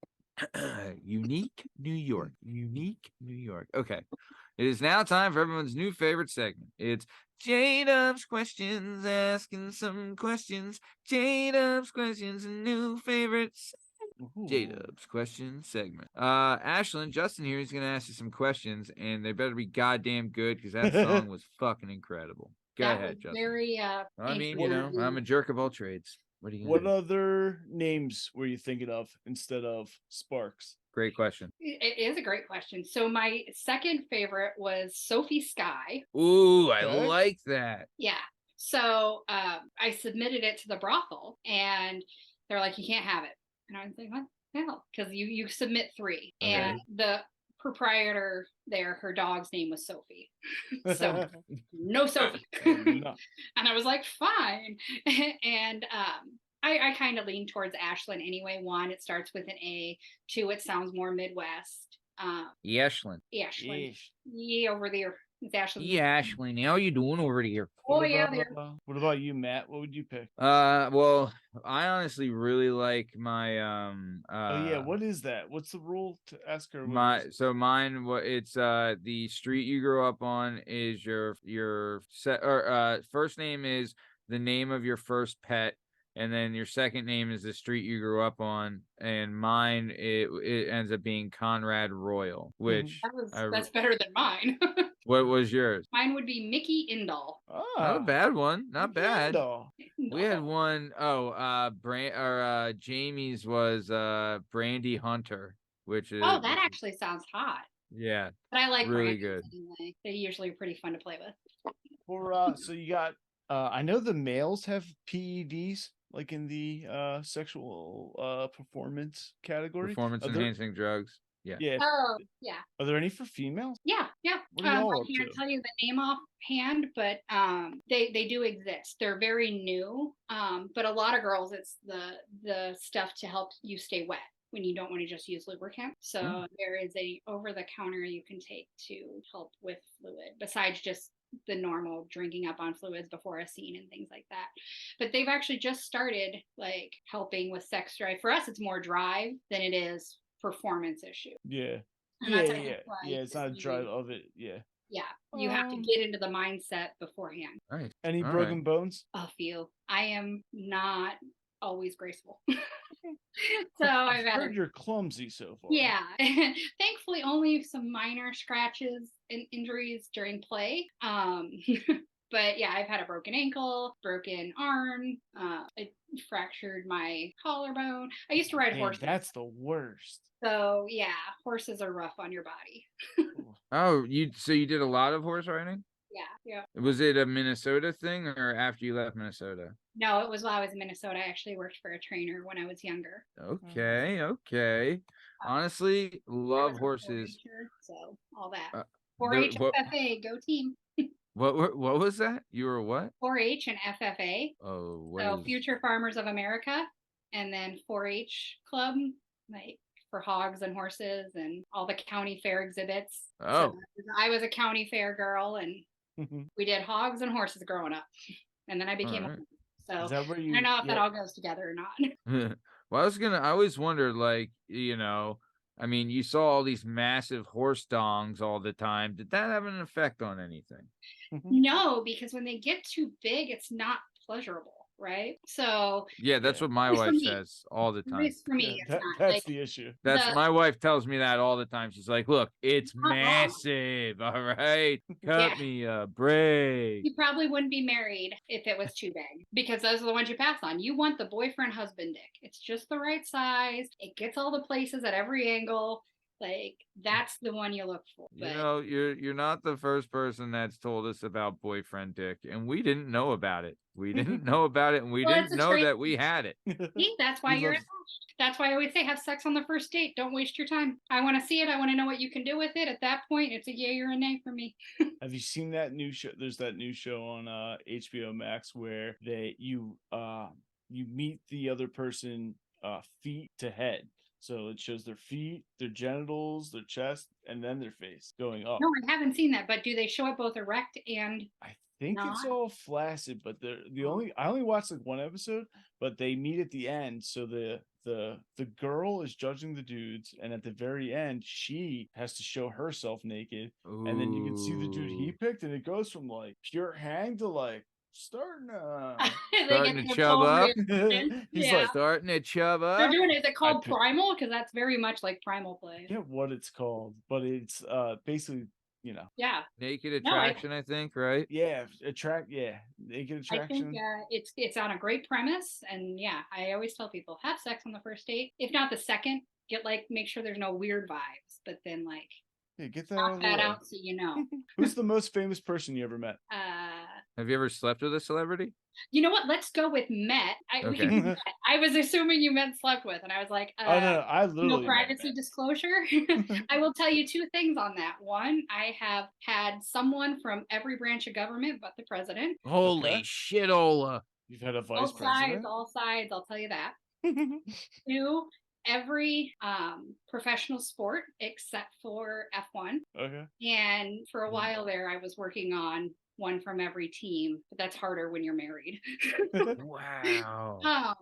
Unique New York. Okay, it is now time for everyone's new favorite segment. It's Jdub's questions, asking some questions. Jdub's questions, a new favorites. Jdub's question segment. Ashlyn, Justin here is going to ask you some questions, and they better be goddamn good because that song was fucking incredible. Go ahead, Justin. Very. I mean, I'm a jerk of all trades. What other names were you thinking of instead of Sparks? Great question. It is a great question. So my second favorite was Sophie Sky. Ooh, I like that. Yeah. So I submitted it to the brothel, and they're like, you can't have it. And I was like, what the hell? Because you submit 3. Okay. And the proprietor there, her dog's name was Sophie. So no Sophie. No. And I was like, fine. And I kind of lean towards Ashlyn anyway. 1, it starts with an A. 2, it sounds more Midwest. Ashlyn. Ashlyn. Yeesh. Yeah, over there. It's Ashlyn. Yeah, Ashlyn. How you doing over here? Oh, What yeah, about, there. what about you, Matt? What would you pick? Well, I honestly really like my Oh yeah, what is that? What's the rule to ask her? mine it's the street you grew up on is your first name is the name of your first pet, and then your second name is the street you grew up on, and mine it ends up being Conrad Royal, which That's better than mine. What was yours? Mine would be Mickey Indall. Not a bad one. Not bad. Indall. We had one. Jamie's was Brandy Hunter, which is that actually sounds hot. Yeah. But I like really Brandons good. anyway. They usually are pretty fun to play with. So you got I know the males have PEDs like in the sexual performance category. Performance enhancing drugs. Yeah. Yeah. Oh, yeah. Are there any for females? Yeah. What are y'all I up can't to? tell you the name offhand, but they do exist. They're very new. But a lot of girls, it's the stuff to help you stay wet when you don't want to just use lubricant. So there is a over-the-counter you can take to help with fluid, besides just the normal drinking up on fluids before a scene and things like that. But they've actually just started like helping with sex drive. For us, it's more drive than it is performance issue. Yeah. And Yeah. It's not a drive of it. Yeah. Yeah. You have to get into the mindset beforehand. Nice. Any broken bones? A few. I am not always graceful. So I've heard you're clumsy so far. Yeah. Thankfully only some minor scratches and injuries during play. But yeah, I've had a broken ankle, broken arm, I fractured my collarbone. I used to ride horses. That's the worst. So yeah, horses are rough on your body. You did a lot of horse riding? Yeah. Was it a Minnesota thing or after you left Minnesota? No, it was while I was in Minnesota. I actually worked for a trainer when I was younger. Okay. Honestly, love horses. So all that. 4-H FFA, go team. What was that? You were what? 4-H and FFA. Oh, so Future Farmers of America, and then 4-H club, like for hogs and horses and all the county fair exhibits. Oh. So I was a county fair girl, and we did hogs and horses growing up. And then I became a so I don't know if that all goes together or not. Well, I always wondered, like, I mean, you saw all these massive horse dongs all the time. Did that have an effect on anything? No, because when they get too big, it's not pleasurable, right? So yeah, that's what my wife says all the time. For me, it's not. That's the issue. My wife tells me that all the time. She's like, "Look, it's massive. All right, cut me a break." You probably wouldn't be married if it was too big, because those are the ones you pass on. You want the boyfriend husband dick. It's just the right size. It gets all the places at every angle. Like, that's the one you look for. But You're not the first person that's told us about boyfriend dick, and we didn't know about it. We didn't know about it, and we didn't know that we had it. See, that's why you're attached. That's why I always say have sex on the first date. Don't waste your time. I want to see it. I want to know what you can do with it. At that point, it's a yay or a nay for me. Have you seen that new show? There's that new show on HBO Max where you meet the other person feet to head. So it shows their feet, their genitals, their chest, and then their face going up. No, I haven't seen that, but do they show it both erect and I think it's all flaccid, but I only watched like one episode, but they meet at the end. So the girl is judging the dudes, and at the very end, she has to show herself naked. Ooh. And then you can see the dude he picked, and it goes from like pure hang to like starting to chub up. He's like starting to chub up. They're doing it. Is it called primal? Because that's very much like primal play. I forget what it's called, but it's basically naked attraction. I think, right? Yeah, naked attraction. I think it's on a great premise, and I always tell people have sex on the first date. If not the second, make sure there's no weird vibes, but then get that out so you know. Who's the most famous person you ever met? Have you ever slept with a celebrity? You know what? Let's go with met. Okay. Met. I was assuming you meant slept with, and I was like, Oh no, I no literally meant privacy that. disclosure. I will tell you two things on that. One, I have had someone from every branch of government but the president. Holy Okay. shitola. You've had a vice All sides, president. all sides. I'll tell you that. Two, every professional sport except for F1. Okay. And for a while there, I was working on one from every team, but that's harder when you're married. Wow.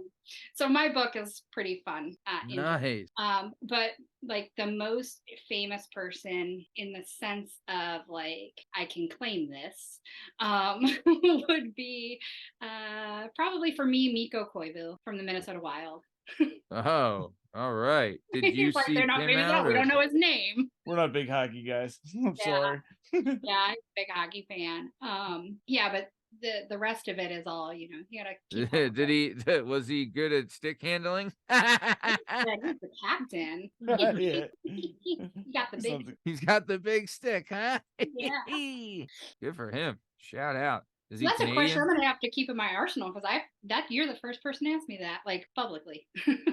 So my book is pretty fun. Nice. But like the most famous person in the sense of like I can claim this would be probably for me Miko Koivu from the Minnesota Wild. Oh, all right. Did you He's like, seek they're not him famous out? enough. We Or... don't know his name. We're not big hockey guys. I'm Yeah. sorry. Yeah, I'm a big hockey fan. Yeah, but the rest of it is all, you gotta keep up. Was he good at stick handling? Yeah, he's the captain. Yeah. He got the big. Something. He's got the big stick, huh? Yeah. Good for him. Shout out. Is he That's a question Canadian? I'm gonna have to keep in my arsenal because you're the first person to ask me that, like publicly.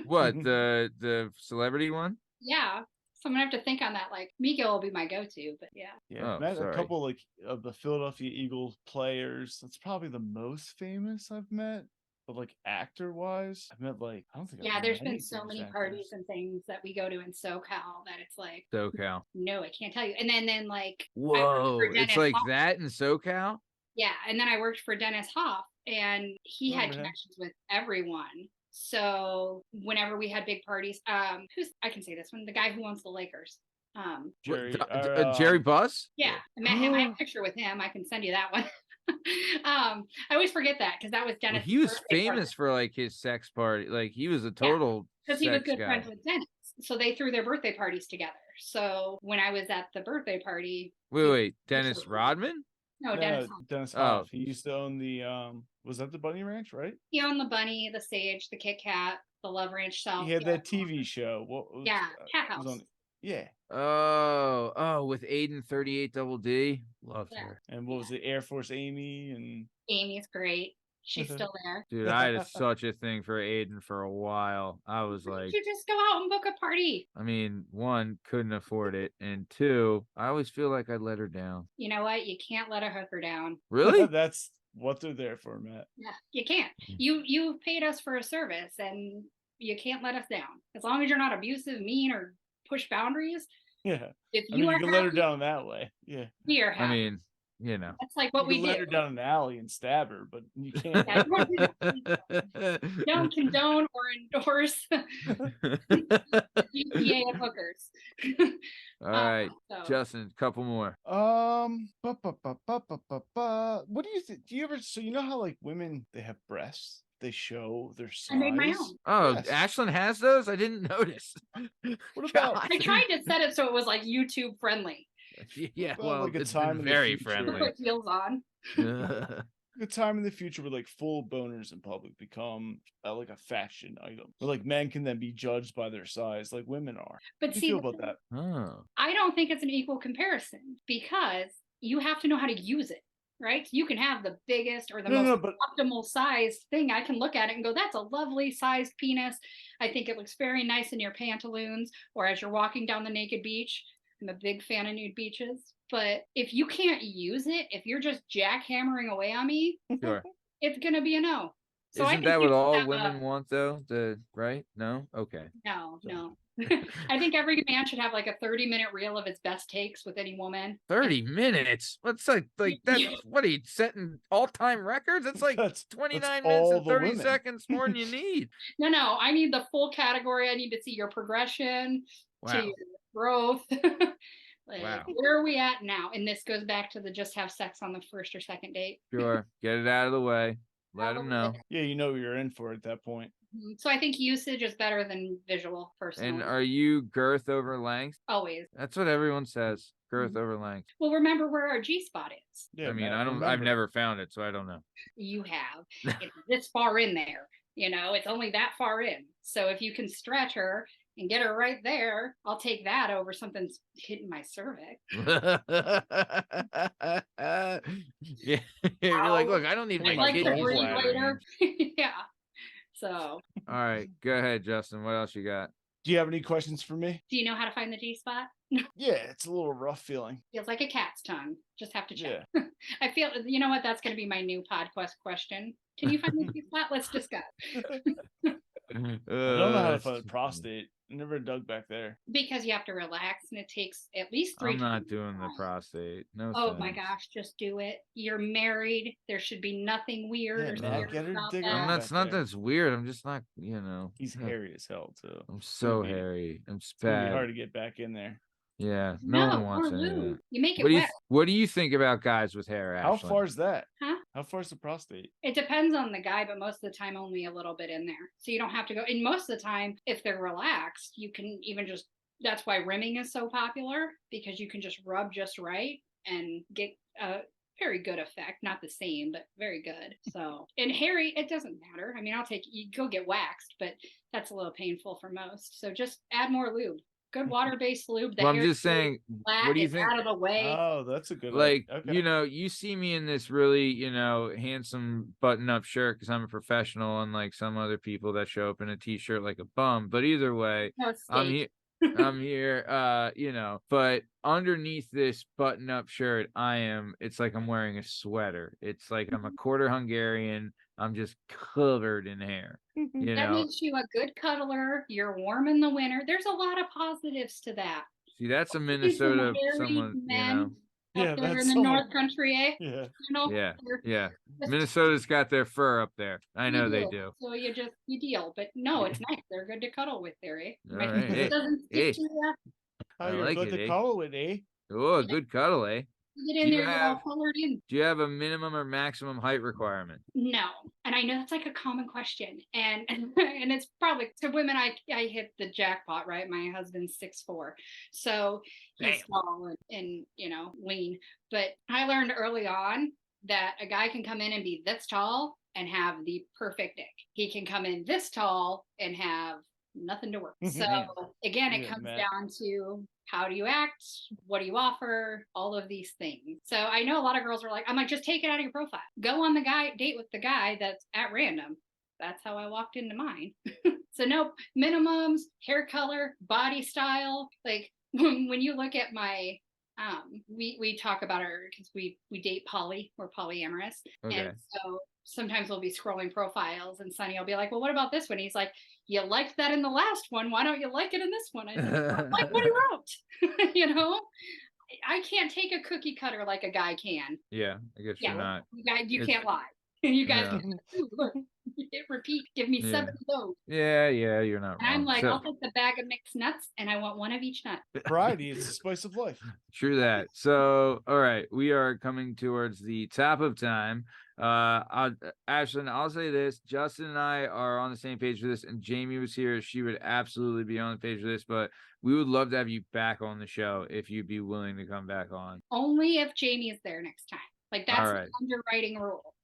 What, the celebrity one? Yeah. So I'm gonna have to think on that. Like Miko will be my go-to, but yeah. Yeah, Oh, met sorry. a couple like of the Philadelphia Eagles players. That's probably the most famous I've met. But like actor wise, I've met like I don't think. Yeah, I've there's met been any so famous many actors. parties and things that we go to in SoCal that it's like SoCal. no, I can't tell you. And then like Whoa, it's Dennis like Hoff. that in SoCal? Yeah, and then I worked for Dennis Hoff, and he had Remember him? connections with everyone. So whenever we had big parties, I can say this one, the guy who owns the Lakers. Jerry, Jerry Buss? Yeah, I met him. I have a picture with him. I can send you that one. I always forget that because that was Well, Dennis. he was famous for like his sex party. Like he was a total because he was sex good guy. friends with Dennis. So they threw their birthday parties together. So when I was at the birthday party, Wait, Dennis Rodman? no, Dennis Hoff. Dennis Oh. Hoff. He used to own the was that the Bunny Ranch, right? He owned the Bunny, the Sage, the Kit Kat, the Love Ranch South. He had that TV show. What was, Yeah, Cat it was House. on, yeah. Oh, with Aiden 38 Double D. Loved her. And what was it? Air Force Amy and Amy's great. She's still there. Dude, I had such a thing for Aiden for a while. I was like, You just go out and book a party. I mean, one, couldn't afford it, and two, I always feel like I let her down. You know what? You can't let a hooker down. Really? That's what they're there for, Matt. Yeah, you can't. You paid us for a service, and you can't let us down. As long as you're not abusive, mean, or push boundaries. Yeah. If I you mean, are you can let her happy, down that way. Yeah. we are happy. I mean, you know. That's like what You we can let do. her down an alley and stab her, but you can't. Yeah, we don't condone or endorse the GPA of hookers. All right, So- Justin, couple more. What do you think? Do you ever? So you know how like women they have breasts, they show their size. I made my own. Oh, Yes. Ashlyn has those? I didn't notice. What about God. I tried to set it so it was like YouTube friendly. Yeah, Well, well, like a it's time been in the very future. friendly. Put heels on. a time in the future where like full boners in public become like a fashion item, where like men can then be judged by their size, like women are? But How do see, you feel about that? Oh. I don't think it's an equal comparison because you have to know how to use it, right? You can have the biggest or the most but optimal size thing. I can look at it and go, that's a lovely sized penis. I think it looks very nice in your pantaloons or as you're walking down the naked beach. I'm a big fan of nude beaches. But if you can't use it, if you're just jackhammering away on me, Sure. it's going to be a no. So I Isn't think that what people all have women want, though? Right? No? Okay. No. I think every man should have like a 30-minute reel of his best takes with any woman. 30 minutes? What's like that? What are you setting all-time records? It's like That's 29 all minutes and the 30 women. seconds more than you need. No, I need the full category. I need to see your progression to Wow. your growth. Like, Wow. where are we at now? And this goes back to the just have sex on the first or second date. Sure. Get it out of the way. Let them know. yeah, you know what you're in for at that point. So I think usage is better than visual, personally. And are you girth over length? Always. That's what everyone says. Girth Mhm. over length. Well, remember where our G spot is. Yeah, I mean, Matt, I've remember. never found it, so I don't know. You have. It's this far in there. It's only that far in. So if you can stretch her, and get her right there, I'll take that over something's hitting my cervix. Yeah, you're like, look, I don't need Hey, my Like kid to gallbladder. breathe using later. it. Yeah. So, All right, go ahead, Justin. What else you got? Do you have any questions for me? do you know how to find the G spot? Yeah, it's a little rough feeling. Feels like a cat's tongue. Just have to check. Yeah. I feel, you know what? That's going to be my new podcast question. Can you find the G spot? Let's discuss. I don't know how to That's find the too funny. prostate. I never dug back there. Because you have to relax, and it takes at least 3 I'm not times doing the time. prostate. No. Oh my thanks. gosh, just do it. You're married. There should be nothing weird Yeah, or man, scary get her about dig that. her I'm up. not. back It's not there. that's weird. I'm just not. You know. He's hairy as hell too. I'm so be- hairy. I'm It's gonna be bad. hard to get back in there. Yeah. No one No, wants or any of that. lube. You make it What do you wet. What do you think about guys with hair? How Ashlyn? far is that? Huh? How far is the prostate? It depends on the guy, but most of the time only a little bit in there. So you don't have to go. And most of the time, if they're relaxed, you can even just, that's why rimming is so popular, because you can just rub just right and get a very good effect. Not the same, but very good. So, and hairy, it doesn't matter. I mean, you go get waxed, but that's a little painful for most. So just add more lube. Good water-based lube. The Well, I'm hair just stays saying. flat, What do you it's think? out of the way. Oh, that's a good Like, okay. you know, you see me in this really, you know, handsome button-up shirt because I'm a professional, unlike some other people that show up in a t-shirt like a bum. But either way, No, I'm steak. here. I'm here, you know, but underneath this button-up shirt, it's like I'm wearing a sweater. It's like I'm a quarter Hungarian. I'm just covered in hair. You That know, makes you a good cuddler. You're warm in the winter. There's a lot of positives to that. see, that's a Some Minnesota married someone, you men know. up Yeah, there that's in the someone- North Country, eh? Yeah. You know, Yeah, they're yeah. just- Minnesota's got their fur up there. I you know they do. So you deal. But no, it's nice. They're good to cuddle with there, eh? All Right? right, hey, It doesn't stick hey. to you. Oh, I you're like good it, to eh? cuddle with, eh? Oh, a good cuddle, eh? You get in Do you there, you're all have- colored in. Do you have a minimum or maximum height requirement? No, and I know that's like a common question, and and it's probably to women. I hit the jackpot, right? My husband's 6'4", so he's Damn. small and you know lean. But I learned early on that a guy can come in and be this tall and have the perfect dick. He can come in this tall and have nothing to work. So again, it Yeah, comes Matt. down to how do you act? What do you offer? All of these things. So I know a lot of girls are like, I'm like, just take it out of your profile. Go on the date with the guy that's at random. That's how I walked into mine. So no minimums, hair color, body style. Like when you look at my we talk about because we date poly, we're polyamorous. Okay. And so sometimes we'll be scrolling profiles and Sonny will be like, well, what about this one? He's like, you liked that in the last one. Why don't you like it in this one? I said, I like what he wrote. You know, I can't take a cookie cutter like a guy can. Yeah, I guess you're not. You It's- can't lie. You guys Yeah. can ooh, look, hit repeat, give me Yeah. 7 of those. Yeah, you're not And I'm wrong. like, So- I'll take the bag of mixed nuts and I want one of each nut. Variety is the spice of life. True that. So, all right, we are coming towards the top of time. Ashlyn, I'll say this: Justin and I are on the same page for this, and Jamie was here. She would absolutely be on the page for this, but we would love to have you back on the show if you'd be willing to come back on. Only if Jamie is there next time. Like that's All right. the underwriting rule.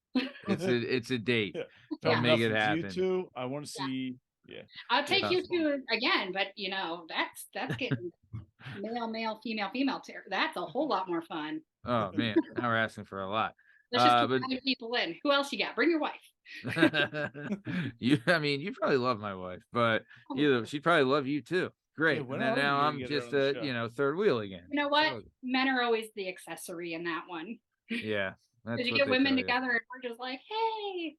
It's a date. Yeah. I'll Yeah. make it Nothing to happen. You two, I want to see. Yeah. I'll take you That's to again, but you know, that's getting male, female. That's a whole lot more fun. Oh man, now we're asking for a lot. Let's just keep but- adding people in. Who else you got? Bring your wife. you probably love my wife, but she'd probably love you too. Great. when and then are we now gonna I'm get her just on the a show? third wheel again. You know what? So, Men are always the accessory in that one. yeah. That's Because you what get they women tell you. together and we're just like, hey,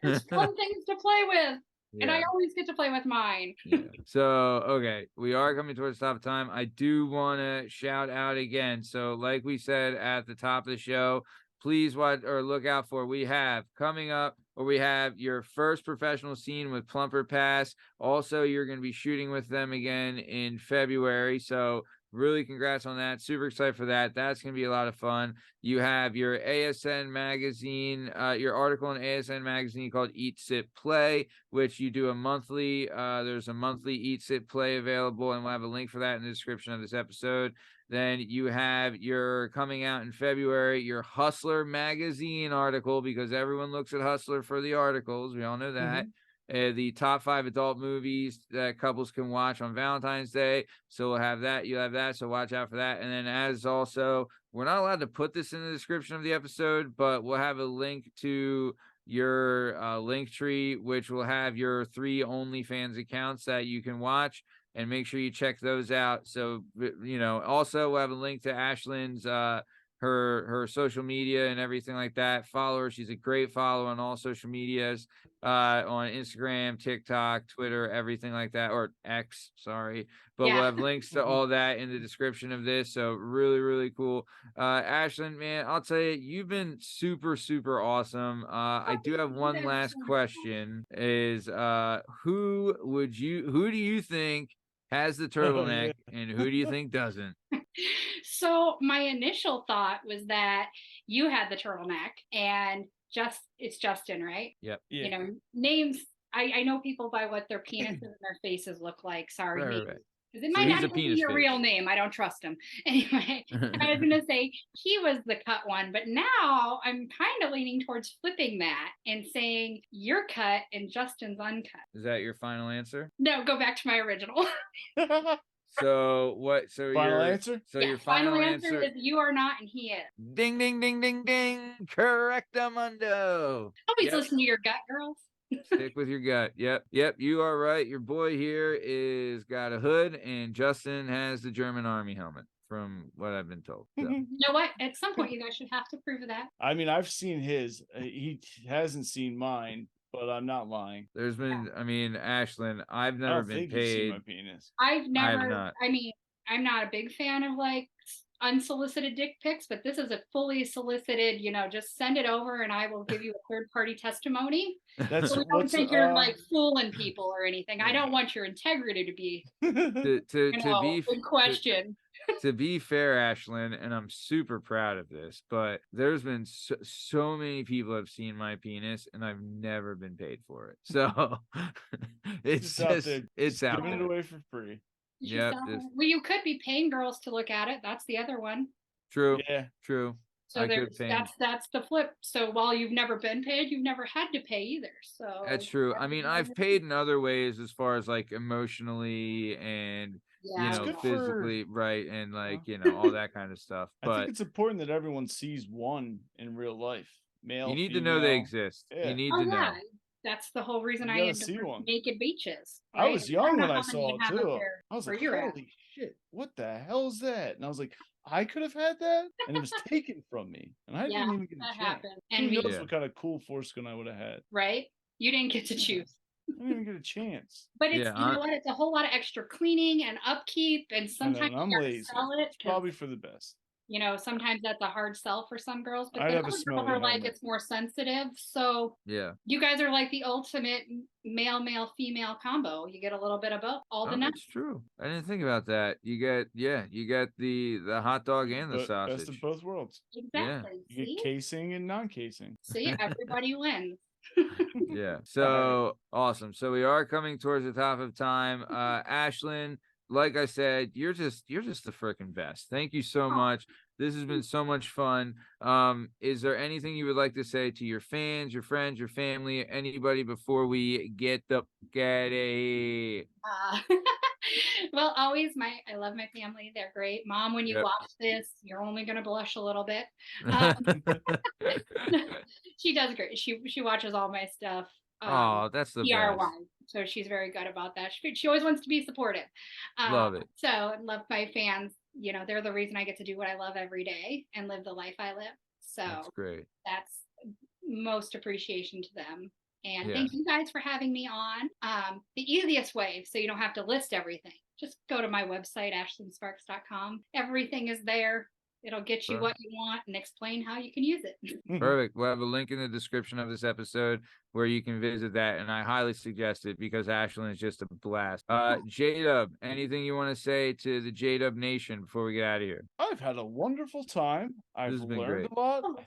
there's fun things to play with. And I Yeah. always get to play with mine. Yeah. So, okay, we are coming towards the top of time. I do want to shout out again. So, like we said at the top of the show, please watch or look out for we have coming up, or we have your first professional scene with Plumper Pass. Also, you're going to be shooting with them again in February. So, really congrats on that. Super excited for that. That's going to be a lot of fun. You have your ASN Magazine, your article in ASN Magazine called Eat, Sit, Play, which you do a monthly. There's a monthly Eat, Sit, Play available, and we'll have a link for that in the description of this episode. Then you have your coming out in February, your Hustler Magazine article, because everyone looks at Hustler for the articles. We all know that. the top 5 adult movies that couples can watch on Valentine's Day. So we'll have that. You'll have that. So watch out for that. And then as also, we're not allowed to put this in the description of the episode, but we'll have a link to your link tree, which will have your 3 OnlyFans accounts that you can watch, and make sure you check those out. So, also we'll have a link to Ashlyn's her social media and everything like that. Follow her. She's a great follow on all social medias, on Instagram, TikTok, Twitter, everything like that, or X, sorry. But we'll have links to all that in the description of this. So really, really cool. Ashlyn, man, I'll tell you, you've been super, super awesome. I do have one last question is, who do you think has the turtleneck and who do you think doesn't? So my initial thought was that you had the turtleneck, and it's Justin, right? Yep. Yeah. Names. I know people by what their penises and their faces look like. Sorry, Right. because it might not even be your face. real name. I don't trust him. Anyway, I was gonna say he was the cut one, but now I'm kind of leaning towards flipping that and saying you're cut and Justin's uncut. Is that your final answer? No, go back to my original. So what? So Final answer? So Yeah, your final answer is you are not and he is. Ding, ding, ding, ding, ding. Correctamundo. Always listen to your gut, girls. Stick with your gut. Yep. You are right. Your boy here is got a hood, and Justin has the German army helmet, from what I've been told. So. You know what? At some point, you guys should have to prove that. I mean, I've seen his. He hasn't seen mine, but I'm not lying. There's been, Ashlyn, I've I never don't been think you've seen paid. my penis. I've never. not. I'm not a big fan of like unsolicited dick pics, but this is a fully solicited. Just send it over, and I will give you a third-party testimony. That's So I don't think you're like fooling people or anything. I don't want your integrity to be in question. To be fair, Ashlyn, and I'm super proud of this, but there's been so many people have seen my penis, and I've never been paid for it. So it's out there, giving it away for free. Yeah. Well, you could be paying girls to look at it. That's the other one. True. Yeah. True. So that's the flip. So while you've never been paid, you've never had to pay either. So that's true. I mean, I've paid in other ways, as far as like emotionally and physically, right, and like all that kind of stuff. But I think it's important that everyone sees one in real life. Male. You need female. to know they exist. Yeah. You need to know. That's the whole reason I had naked beaches. Right? I was young when I saw it too. I was like, holy at. shit, what the hell is that? And I was like, I could have had that, and it was taken from me, and I didn't even get a chance. Happened. And who knows what kind of cool foreskin I would have had? Right? You didn't get to choose. I didn't even get a chance. But it's you know what? It's a whole lot of extra cleaning and upkeep, and sometimes I'm lazy. Sell it. It's probably for the best. Sometimes that's a hard sell for some girls, but then other girls are like it's more sensitive. So you guys are like the ultimate male-female combo. You get a little bit of both all the night. That's true. I didn't think about that. You get the hot dog and the sausage. Best of both worlds. Exactly. You get casing and non-casing. See, everybody wins. Yeah. So awesome. So we are coming towards the top of time. Ashlyn, like I said, you're just the freaking best. Thank you so much. This has been so much fun. Is there anything you would like to say to your fans, your friends, your family, anybody before we get the getty? Well, always I love my family. They're great. Mom, when you watch this, you're only going to blush a little bit. She does great. She watches all my stuff. That's the best. So she's very good about that. She always wants to be supportive. Love it. So I love my fans. They're the reason I get to do what I love every day and live the life I live. So that's great. That's most appreciation to them. And thank you guys for having me on. The easiest way, so you don't have to list everything, just go to my website, ashlynsparks.com. Everything is there. It'll get you what you want and explain how you can use it. Perfect. We'll have a link in the description of this episode where you can visit that, and I highly suggest it because Ashlyn is just a blast. Jdub, anything you want to say to the Jdub Nation before we get out of here? I've had a wonderful time. I've learned a lot. I've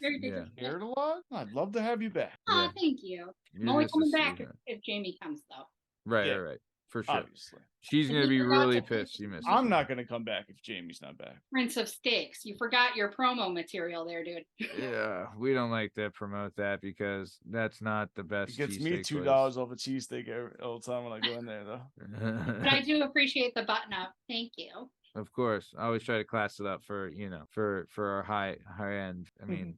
heard a lot. I'd love to have you back. Thank you. I'm only coming back if Jamie comes, though. Right. for sure. Obviously. She's And gonna you be forgot really to pissed. You missed. I'm not gonna come back if Jamie's not back. Prince of Steaks. You forgot your promo material there, dude. Yeah, we don't like to promote that because that's not the best. It gets me cheesesteak $2 off a cheesesteak all the time when I go in there, though. But I do appreciate the button up. Thank you. Of course, I always try to class it up for for our high end. I mean,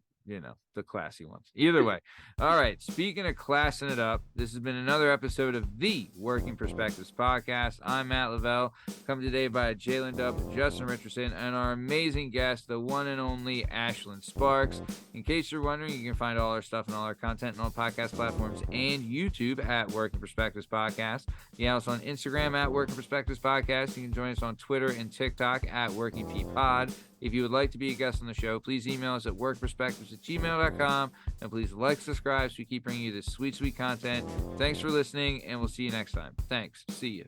the classy ones. Either way. All right. Speaking of classing it up, this has been another episode of the Working Perspectives podcast. I'm Matt Lavelle, come today by Jdub, Justin Richardson, and our amazing guest, the one and only Ashlyn Sparks. In case you're wondering, you can find all our stuff and all our content on all podcast platforms and YouTube at Working Perspectives Podcast. You can also on Instagram at Working Perspectives Podcast. You can join us on Twitter and TikTok at Working P Pod. If you would like to be a guest on the show, please email us at workperspectives@gmail.com. And please like, subscribe, so we keep bringing you this sweet, sweet content. Thanks for listening, and we'll see you next time. Thanks. See you.